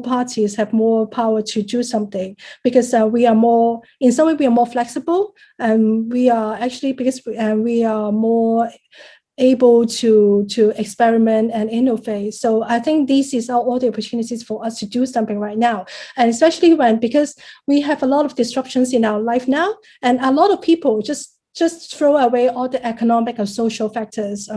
E: parties have more power to do something, because we are more, in some way we are more flexible, and we are actually, because we are more able to experiment and innovate. So I think this is all the opportunities for us to do something right now. And especially because we have a lot of disruptions in our life now, and a lot of people just throw away all the economic and social factors.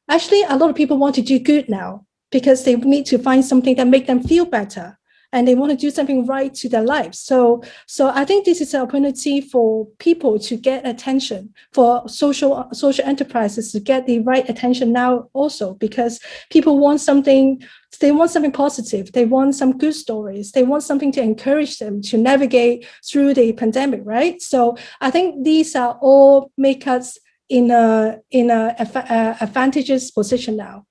E: Actually, a lot of people want to do good now because they need to find something that make them feel better, and they want to do something right to their lives. So I think this is an opportunity for people to get attention, for social enterprises to get the right attention now also, because people want something, they want something positive, they want some good stories, they want something to encourage them to navigate through the pandemic, right? So I think these are all make us in a advantageous position now.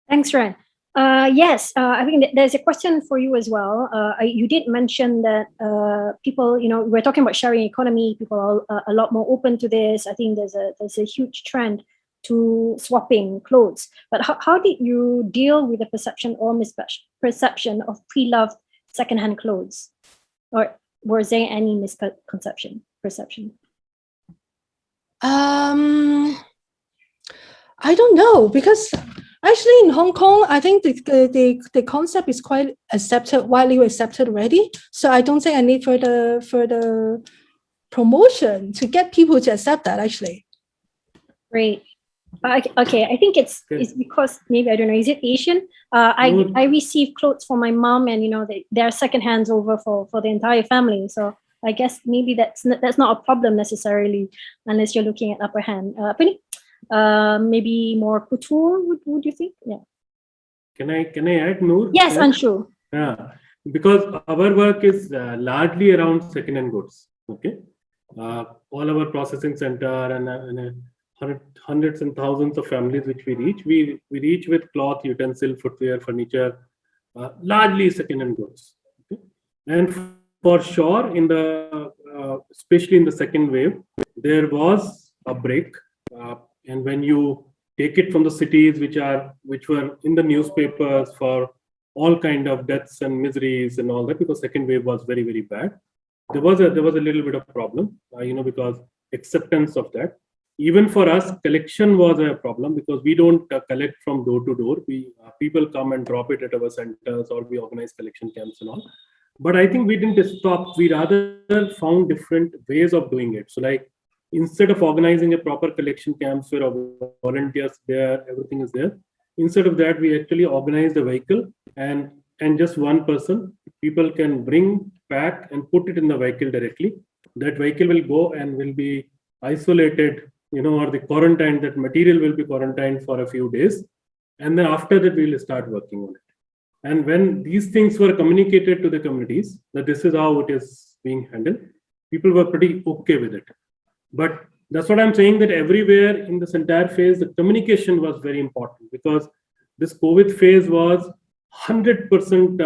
B: Thanks, Ren. Yes, I think there's a question for you as well. You did mention that people, we're talking about sharing economy. People are a lot more open to this. I think there's a huge trend to swapping clothes. But how did you deal with the perception or misperception of pre-loved secondhand clothes? Or was there any perception?
E: I don't know, because actually in Hong Kong, I think the concept is quite widely accepted already. So I don't think I need further promotion to get people to accept that, actually.
B: Great. Okay, I think it's because maybe, I don't know, is it Asian? I receive clothes for my mom, and they're secondhands over for the entire family. So I guess maybe that's not a problem necessarily, unless you're looking at upper hand. Penny, maybe more couture, would you think? Yeah.
D: Can I add, Noor?
B: Yes, Anshu.
D: Yeah, because our work is largely around second-hand goods. Okay, all our processing center and hundreds and thousands of families which we reach with cloth, utensil, footwear, furniture, largely second-hand goods. Okay? And for sure, in the especially in the second wave, there was a break, and when you take it from the cities which were in the newspapers for all kind of deaths and miseries and all that, because second wave was very, very bad, there was a little bit of problem, because acceptance of that. Even for us, collection was a problem, because we don't collect from door to door. People come and drop it at our centers, or we organize collection camps and all. But I think we didn't stop. We rather found different ways of doing it. So, like, instead of organizing a proper collection camps where volunteers there, everything is there, instead of that, we actually organized a vehicle, and just one person, people can bring, pack, and put it in the vehicle directly. That vehicle will go and will be isolated, or the quarantine, that material will be quarantined for a few days. And then after that, we will start working on it. And when these things were communicated to the communities, that this is how it is being handled, people were pretty okay with it. But that's what I'm saying, that everywhere in this entire phase, the communication was very important, because this COVID phase was 100%,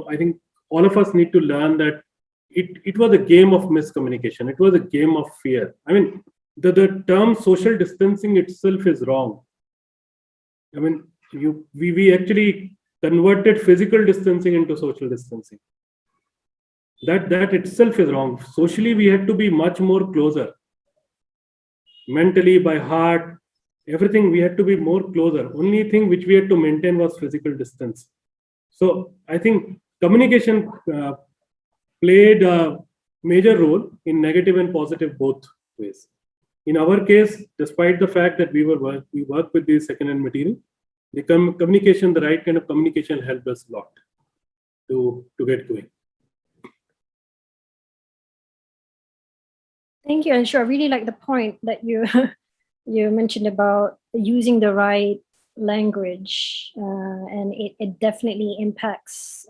D: I think all of us need to learn that it was a game of miscommunication. It was a game of fear. I mean, the term social distancing itself is wrong. I mean, we actually converted physical distancing into social distancing. That itself is wrong. Socially, we had to be much more closer. Mentally, by heart, everything, we had to be more closer. Only thing which we had to maintain was physical distance. So I think communication played a major role in negative and positive both ways. In our case, despite the fact that we work with the second-hand material, the communication, the right kind of communication, helped us a lot to get going.
B: Thank you, Anshu. I really like the point that you mentioned about using the right language, and it definitely impacts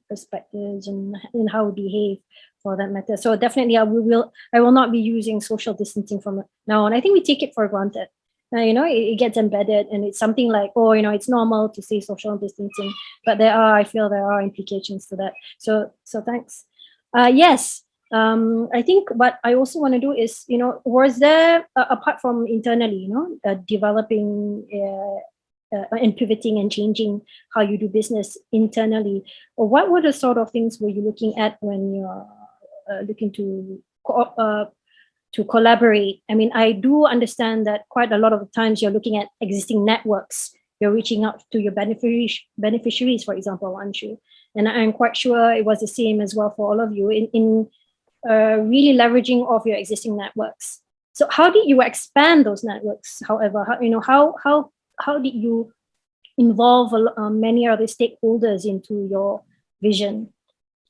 B: perspectives and how we behave, for that matter. So definitely, I will not be using social distancing from now on. I think we take it for granted. It gets embedded, and it's something like, it's normal to say social distancing, but I feel there are implications to that. So thanks. Yes. I think what I also want to do is, was there, apart from internally, developing and pivoting and changing how you do business internally, or what were the sort of things were you looking at when you're looking to collaborate? I mean, I do understand that quite a lot of the times you're looking at existing networks. You're reaching out to your beneficiaries, for example, aren't you? And I'm quite sure it was the same as well for all of you in really leveraging of your existing networks. So how did you expand those networks? However, how did you involve many other stakeholders into your vision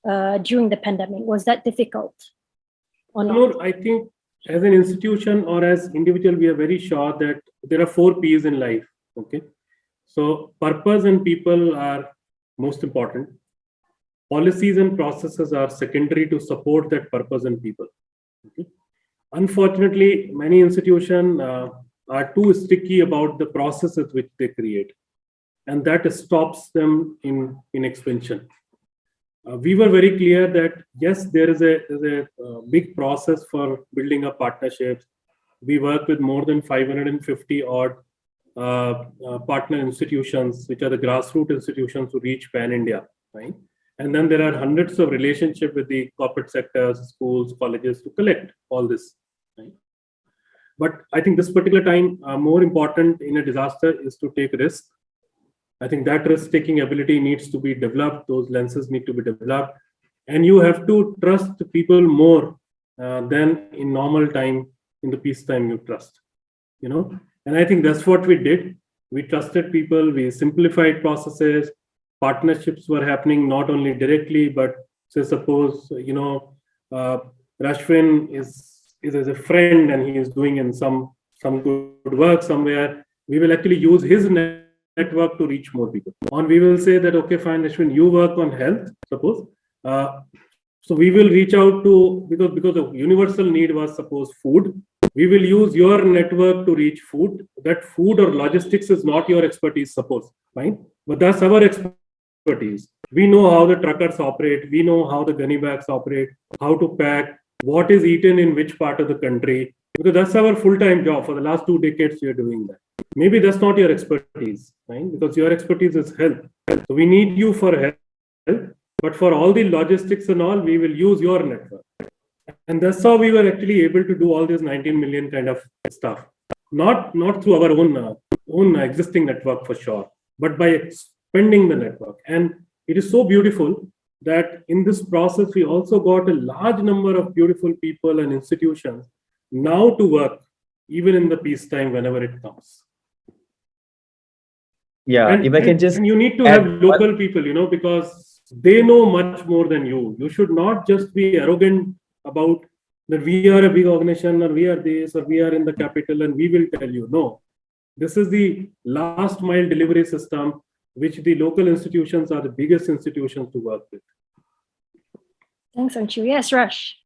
B: during the pandemic? Was that difficult or not?
D: No, I think as an institution or as individual, we are very sure that there are 4 P's in life. Okay, so purpose and people are most important. Policies and processes are secondary to support that purpose and people. Okay. Unfortunately, many institutions are too sticky about the processes which they create, and that stops them in expansion. We were very clear that yes, there is a big process for building up partnerships. We work with more than 550 odd partner institutions, which are the grassroots institutions who reach pan-India, right? And then there are hundreds of relationships with the corporate sectors, schools, colleges to collect all this, right? But I think this particular time, more important in a disaster is to take risk. I think that risk-taking ability needs to be developed. Those lenses need to be developed. And you have to trust people more than in normal time, in the peacetime you trust, And I think that's what we did. We trusted people, we simplified processes, partnerships were happening not only directly, but say suppose, Rashwin is as a friend and he is doing in some good work somewhere. We will actually use his network to reach more people. Or we will say that, okay, fine, Rashwin, you work on health, suppose. So we will reach out to, because the universal need was suppose food. We will use your network to reach food. That food or logistics is not your expertise, suppose, fine? But that's our expertise. We know how the truckers operate. We know how the gunny bags operate, how to pack, what is eaten in which part of the country. Because that's our full-time job. For the last 2 decades, we are doing that. Maybe that's not your expertise, right? Because your expertise is health. So we need you for health. But for all the logistics and all, we will use your network. And that's how we were actually able to do all this 19 million kind of stuff. Not through our own existing network for sure, but by expanding the network. And it is so beautiful that in this process, we also got a large number of beautiful people and institutions now to work, even in the peacetime, whenever it comes.
C: Yeah,
D: and,
C: if I can just...
D: And you need to have local people, because they know much more than you. You should not just be arrogant about that we are a big organization or we are this or we are in the capital and we will tell you. No, this is the last mile delivery system, which the local institutions are the biggest institutions to work with.
B: Thanks, Anshu. Yes, Rush.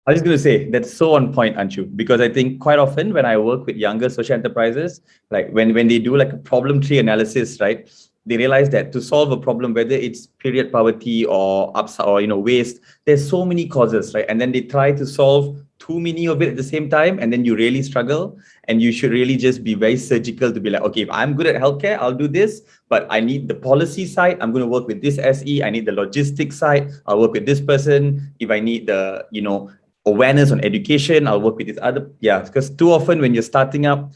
C: I was going to say that's so on point, Anshu, because I think quite often when I work with younger social enterprises, like when they do like a problem tree analysis, right, they realize that to solve a problem, whether it's period poverty or waste, there's so many causes, right? And then they try to solve too many of it at the same time, and then you really struggle. And you should really just be very surgical to be like, okay, if I'm good at healthcare, I'll do this, but I need the policy side, I'm going to work with this SE. I need the logistics side, I'll work with this person. If I need the, awareness on education, I'll work with this other. Yeah, because too often when you're starting up,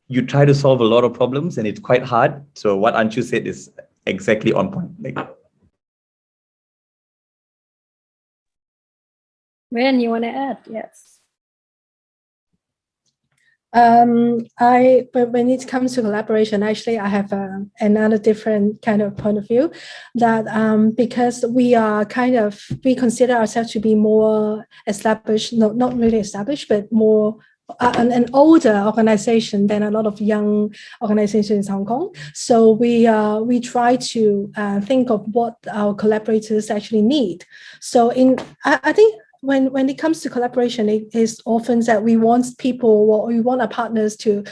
C: you try to solve a lot of problems and it's quite hard. So what Anshu said is exactly on point.
B: Ren, you want to add? Yes.
E: But when it comes to collaboration, actually, I have another different kind of point of view that because we consider ourselves to be more established, not really established, but more an older organization than a lot of young organizations in Hong Kong. So we try to think of what our collaborators actually need. So I think when it comes to collaboration, it is often that we want people or we want our partners to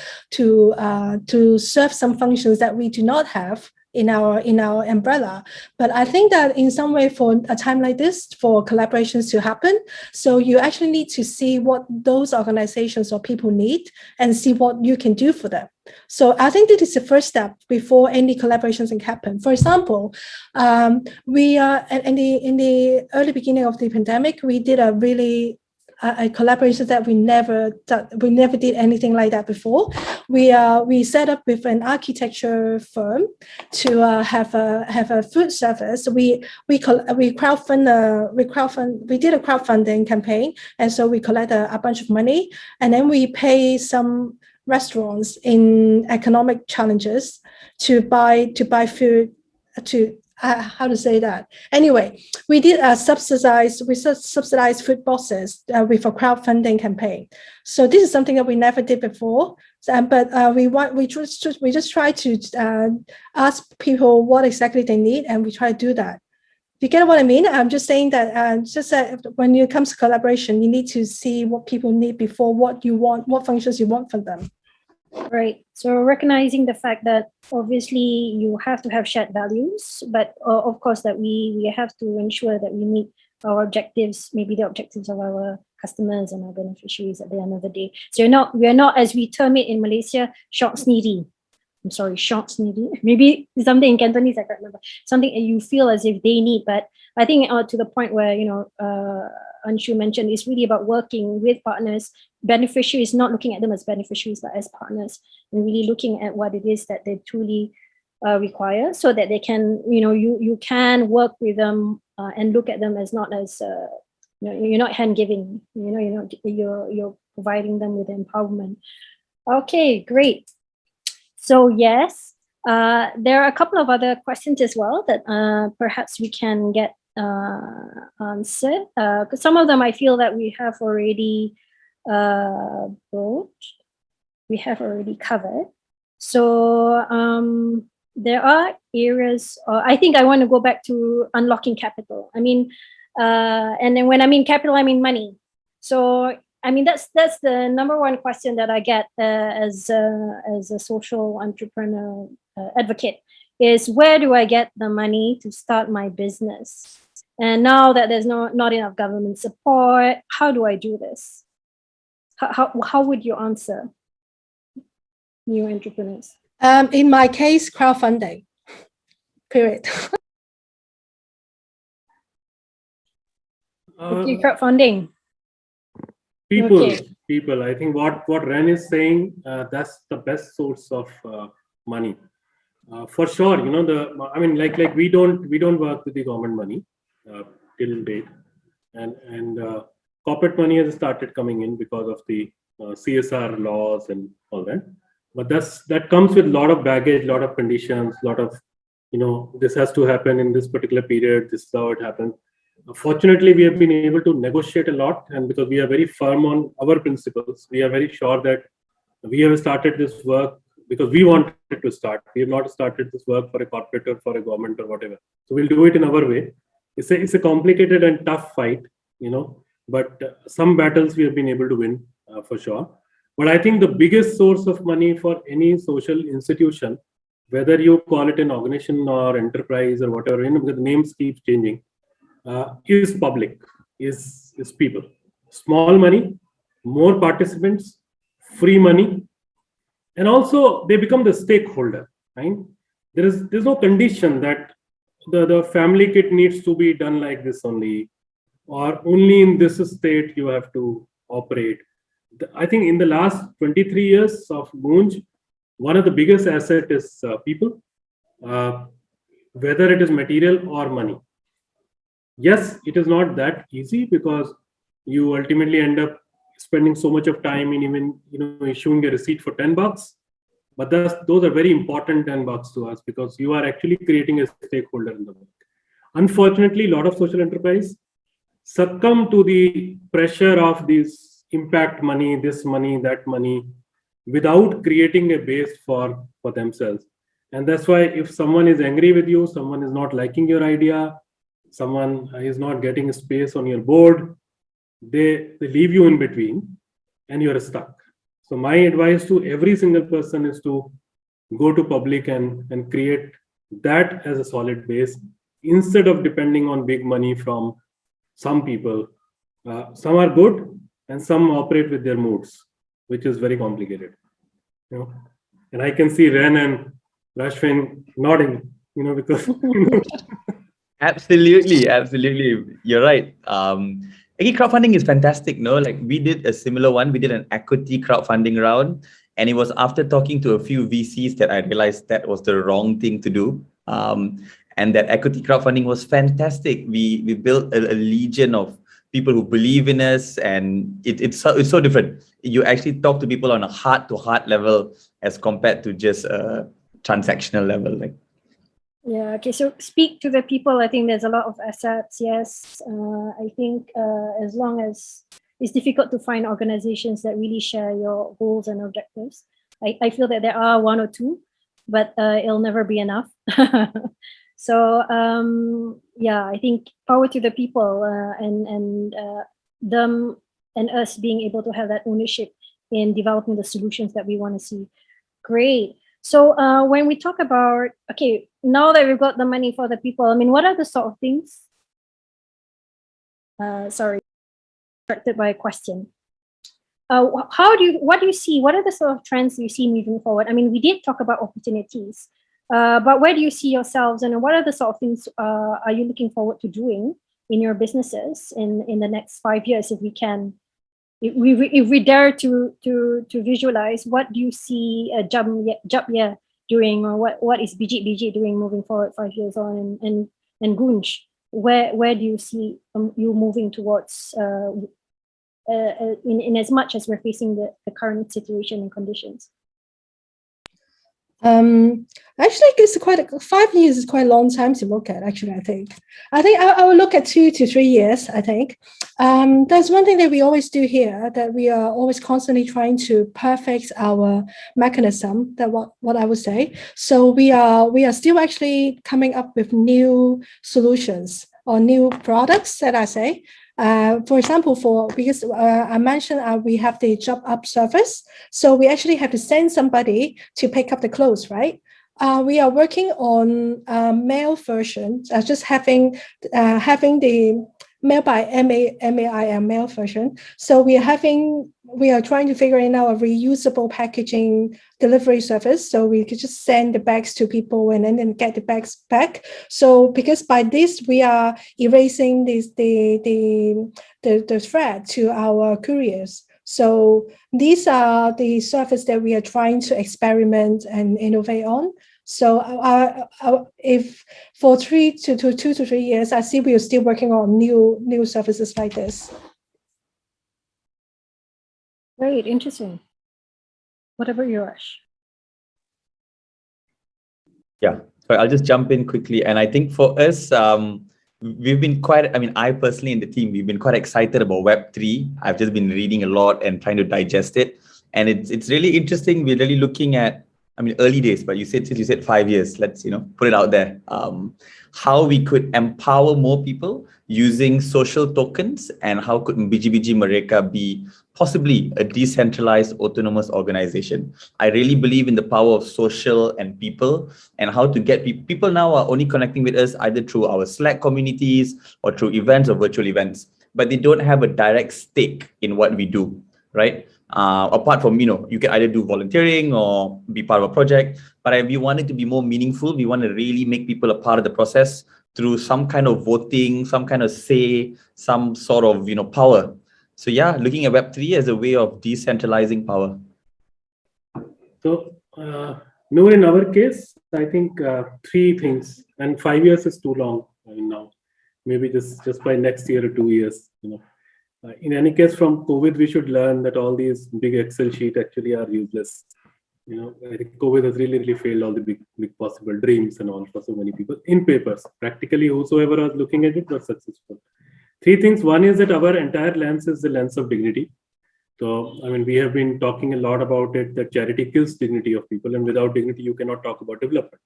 E: serve some functions that we do not have in our umbrella. But I think that in some way, for a time like this, for collaborations to happen, so you actually need to see what those organizations or people need and see what you can do for them. So I think this is the first step before any collaborations can happen. For example, we are in the early beginning of the pandemic, we did a really a collaboration that we never did anything like that before. We set up with an architecture firm to have a food service. We did a crowdfunding campaign, and so we collect a bunch of money, and then we pay some restaurants in economic challenges to buy food to how to say that? Anyway, we did subsidized food boxes with a crowdfunding campaign. So this is something that we never did before. But we just try to ask people what exactly they need, and we try to do that. You get what I mean? I'm just saying that when it comes to collaboration, you need to see what people need before what you want, what functions you want from them.
B: Right. So recognizing the fact that obviously you have to have shared values, but of course that we have to ensure that we meet our objectives, maybe the objectives of our customers and our beneficiaries at the end of the day. So we're not, as we term it in Malaysia, short needy. I'm sorry, short needy. Maybe something in Cantonese, I can't remember. Something you feel as if they need, but I think to the point where, Anshu mentioned, it's really about working with partners, beneficiaries, not looking at them as beneficiaries, but as partners, and really looking at what it is that they truly require, so that they can, you can work with them and look at them as not as, you're not hand giving, you're providing them with empowerment. Okay, great. So yes, there are a couple of other questions as well that perhaps we can get answered. Some of them I feel that we have already covered. So there are areas, I think I want to go back to unlocking capital. I mean, and then when I mean capital, I mean money. So I mean, that's the number one question that I get as a social entrepreneur advocate, is where do I get the money to start my business? And now that there's not enough government support, how do I do this? How would you answer new entrepreneurs?
E: In my case, crowdfunding, period.
B: Okay, crowdfunding.
D: People. I think what Ren is saying, that's the best source of money. For sure, like we don't work with the government money till date, and corporate money has started coming in because of the CSR laws and all that. But that comes with a lot of baggage, a lot of conditions, a lot of, this has to happen in this particular period. This is how it happens. Fortunately, we have been able to negotiate a lot, and because we are very firm on our principles, we are very sure that we have started this work because we wanted to start. We have not started this work for a corporate or for a government or whatever. So we'll do it in our way. It's a complicated and tough fight, but some battles we have been able to win for sure. But I think the biggest source of money for any social institution, whether you call it an organization or enterprise or whatever, because the names keep changing, is public, is people. Small money, more participants, free money, and also they become the stakeholder, right? There's no condition that the family kit needs to be done like this only, or only in this state you have to operate. I think in the last 23 years of Moonj, one of the biggest asset is people, whether it is material or money. Yes, it is not that easy because you ultimately end up spending so much of time in even issuing a receipt for $10. But those are very important $10 to us because you are actually creating a stakeholder in the work. Unfortunately, a lot of social enterprise succumb to the pressure of these impact money, this money, that money, without creating a base for themselves. And that's why if someone is angry with you, someone is not liking your idea, someone is not getting a space on your board, they leave you in between and you're stuck. So my advice to every single person is to go to public and create that as a solid base, instead of depending on big money from some people. Some are good and some operate with their moods, which is very complicated. And I can see Ren and Rashvin nodding, because
C: Absolutely. You're right. Again, crowdfunding is fantastic. No, like we did a similar one. We did an equity crowdfunding round, and it was after talking to a few VCs that I realized that was the wrong thing to do. And that equity crowdfunding was fantastic. We built a legion of people who believe in us, and it's so different. You actually talk to people on a heart-to-heart level as compared to just a transactional level. Like,
B: yeah, okay, so speak to the people. I think there's a lot of assets. Yes, I think as long as it's difficult to find organizations that really share your goals and objectives. I feel that there are one or two, but it'll never be enough. So yeah, I think power to the people and them and us being able to have that ownership in developing the solutions that we want to see. Great. So when we talk about, okay, now that we've got the money for the people, I mean, what are the sort of things? Sorry, distracted by a question. What do you see? What are the sort of trends you see moving forward? I mean, we did talk about opportunities, but where do you see yourselves, and what are the sort of things are you looking forward to doing in your businesses in the next 5 years, if we can? If we dare to visualize, what do you see Japya doing, or what is BG doing moving forward 5 years on, and Gunj, where do you see you moving towards in as much as we're facing the current situation and conditions?
E: Actually, it's 5 years is quite a long time to look at. Actually, I think I will look at 2 to 3 years. I think there's one thing that we always do here, that we are always constantly trying to perfect our mechanism. That what I would say. So we are still actually coming up with new solutions or new products that I say. For example, because I mentioned we have the job up service, so we actually have to send somebody to pick up the clothes, right? We are working on mail version, just having the mail by MAIL mail version. So we are trying to figure out a reusable packaging delivery service, so we could just send the bags to people and then get the bags back. So because by this we are erasing the threat to our couriers. So these are the service that we are trying to experiment and innovate on. So if for 2 to 3 years, I see we are still working on new services like this.
B: Great, interesting. What about you, Ash?
C: yeah, so I'll just jump in quickly. And I think for us, we've been I personally in the team, we've been quite excited about Web3. I've just been reading a lot and trying to digest it. And it's really interesting. We're really looking at, early days, but since you said 5 years, let's, put it out there. How we could empower more people using social tokens, and how could Biji Mereka be possibly a decentralized autonomous organization. I really believe in the power of social and people, and how to get people now are only connecting with us either through our Slack communities or through events or virtual events, but they don't have a direct stake in what we do, right? Apart from, you can either do volunteering or be part of a project, but if we want it to be more meaningful, we want to really make people a part of the process through some kind of voting, some kind of say, some sort of, power. So yeah, looking at Web3 as a way of decentralizing power.
D: So, no, in our case, I think 3 things, and 5 years is too long now. Maybe just by next year or 2 years, in any case, from COVID, we should learn that all these big Excel sheets actually are useless. I think COVID has really failed all the big possible dreams and all for so many people in papers. Practically, whosoever was looking at it was successful. 3 things. One is that our entire lens is the lens of dignity. So, we have been talking a lot about it, that charity kills dignity of people, and without dignity, you cannot talk about development.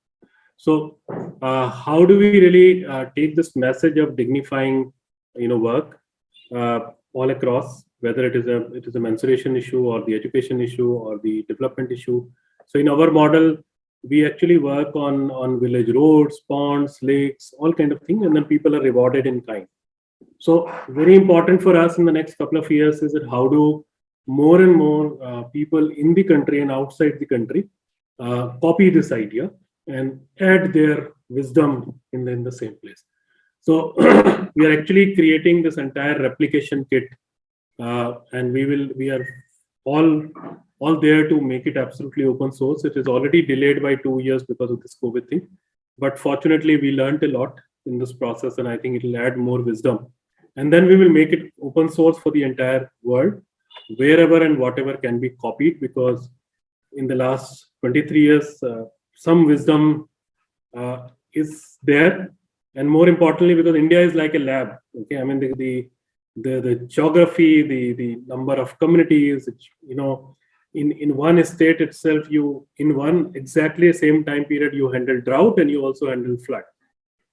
D: So, how do we really take this message of dignifying, work all across, whether it is a mensuration issue or the education issue or the development issue? So, in our model, we actually work on village roads, ponds, lakes, all kind of things, and then people are rewarded in kind. So very important for us in the next couple of years is that how do more and more people in the country and outside the country copy this idea and add their wisdom in the same place. So we are actually creating this entire replication kit, and we are all there to make it absolutely open source. It is already delayed by 2 years because of this COVID thing, but fortunately we learned a lot in this process, and I think it will add more wisdom. And then we will make it open source for the entire world, wherever and whatever can be copied, because in the last 23 years, some wisdom is there. And more importantly, because India is like a lab. Okay, I mean the geography, the number of communities, in one state itself, you in one exactly the same time period you handle drought and you also handle flood.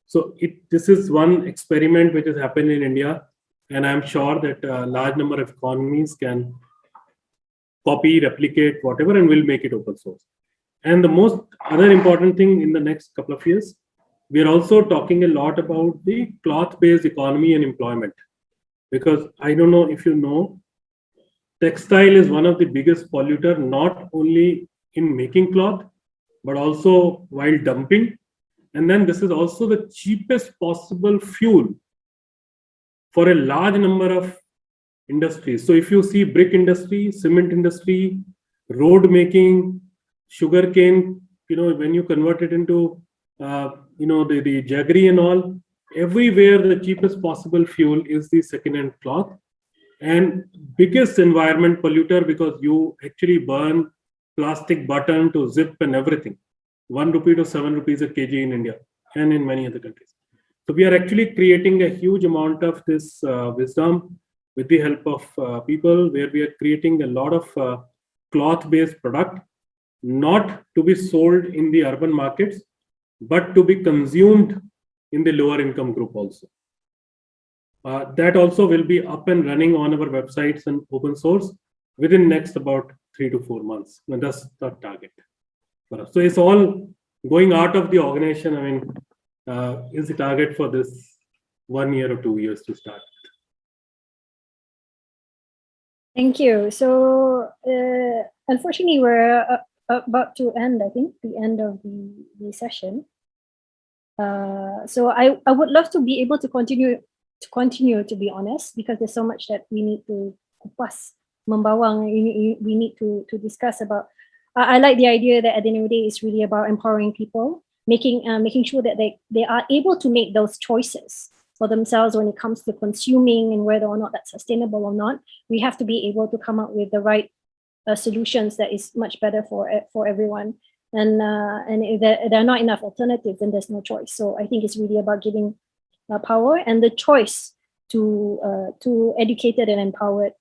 D: So this is one experiment which has happened in India, and I'm sure that a large number of economies can copy, replicate, whatever, and will make it open source. And the most other important thing in the next couple of years, we are also talking a lot about the cloth-based economy and employment, because I don't know if you know, textile is one of the biggest polluter, not only in making cloth, but also while dumping. And then this is also the cheapest possible fuel for a large number of industries. So if you see brick industry, cement industry, road making, sugarcane, when you convert it into, the jaggery and all, everywhere the cheapest possible fuel is the second-hand cloth. And biggest environment polluter, because you actually burn plastic button to zip and everything. 1 rupee to 7 rupees a kg in India and in many other countries. So we are actually creating a huge amount of this wisdom with the help of people, where we are creating a lot of cloth-based product, not to be sold in the urban markets, but to be consumed in the lower income group also. That also will be up and running on our websites and open source within next about 3 to 4 months. And that's the target for us. So it's all going out of the organization. I mean, is the target for this 1 year or 2 years to start.
B: Thank you. So unfortunately, we're about to end, I think, the end of the session. So I would love to be able to continue, to be honest, because there's so much that we need to kupas, membawang, we need to discuss about. I like the idea that at the end of the day, it's really about empowering people, making sure that they are able to make those choices for themselves when it comes to consuming and whether or not that's sustainable or not. We have to be able to come up with the right solutions that is much better for everyone. And if there are not enough alternatives, then there's no choice. So I think it's really about giving power and the choice to educated and empowered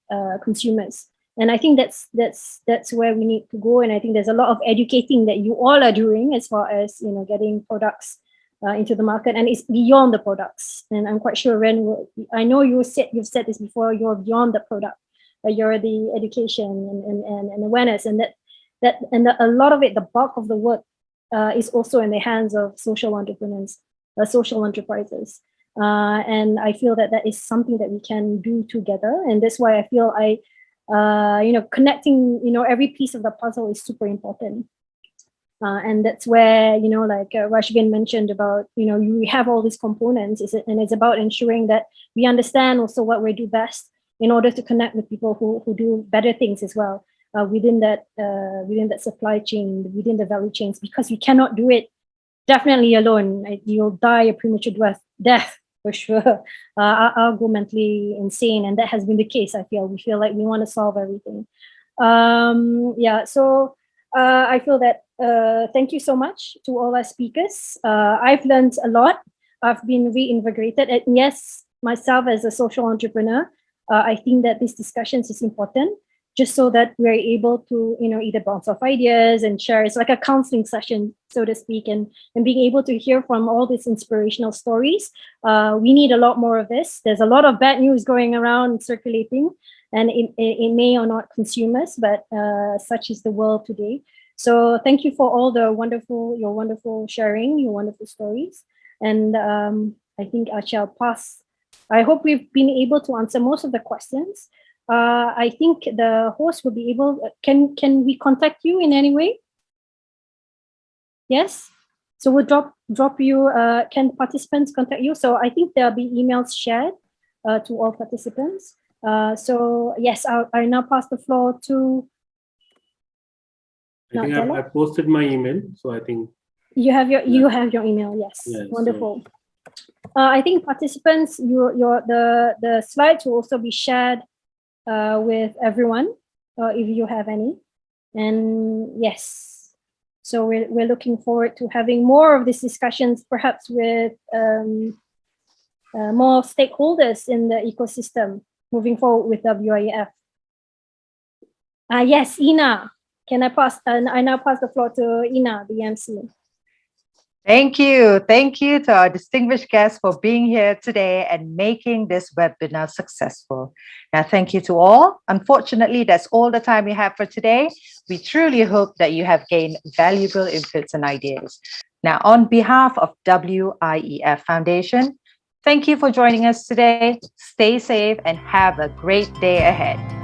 B: consumers. And I think that's where we need to go. And I think there's a lot of educating that you all are doing as far as getting products into the market, and it's beyond the products. And I'm quite sure Ren, I know you've said this before. You're beyond the product, you're the education and awareness, and a lot of it, the bulk of the work, is also in the hands of social entrepreneurs, social enterprises. And I feel that is something that we can do together, and that's why I feel connecting every piece of the puzzle is super important. And that's where like Rashbin mentioned about you have all these components, and it's about ensuring that we understand also what we do best in order to connect with people who do better things as well within that supply chain, within the value chains, because you cannot do it definitely alone. You'll die a premature death for sure. I'll go mentally insane, and that has been the case. We feel like we want to solve everything. So I feel that thank you so much to all our speakers. I've learned a lot. I've been reinvigorated, and yes, myself as a social entrepreneur, I think that these discussions is important, just so that we're able to either bounce off ideas and share. It's like a counseling session, so to speak, and being able to hear from all these inspirational stories. We need a lot more of this. There's a lot of bad news going around, circulating, and it may or not consumers, but such is the world today. So thank you for all the your wonderful sharing, your wonderful stories. And I think I shall pass. I hope we've been able to answer most of the questions. I think the host will be able, can we contact you in any way? Yes? So we'll drop you, can participants contact you? So I think there'll be emails shared to all participants. So yes, I now pass the floor to.
D: I think I posted my email, so I think
B: you have your email. Yes, wonderful. I think participants, the slides will also be shared with everyone if you have any. And yes, so we're looking forward to having more of these discussions, perhaps with more stakeholders in the ecosystem moving forward with WIEF. Yes, Ina. Can I pass? I now pass the floor to Ina, the MC.
A: Thank you. Thank you to our distinguished guests for being here today and making this webinar successful. Now, thank you to all. Unfortunately, that's all the time we have for today. We truly hope that you have gained valuable inputs and ideas. Now, on behalf of WIEF Foundation, thank you for joining us today. Stay safe and have a great day ahead.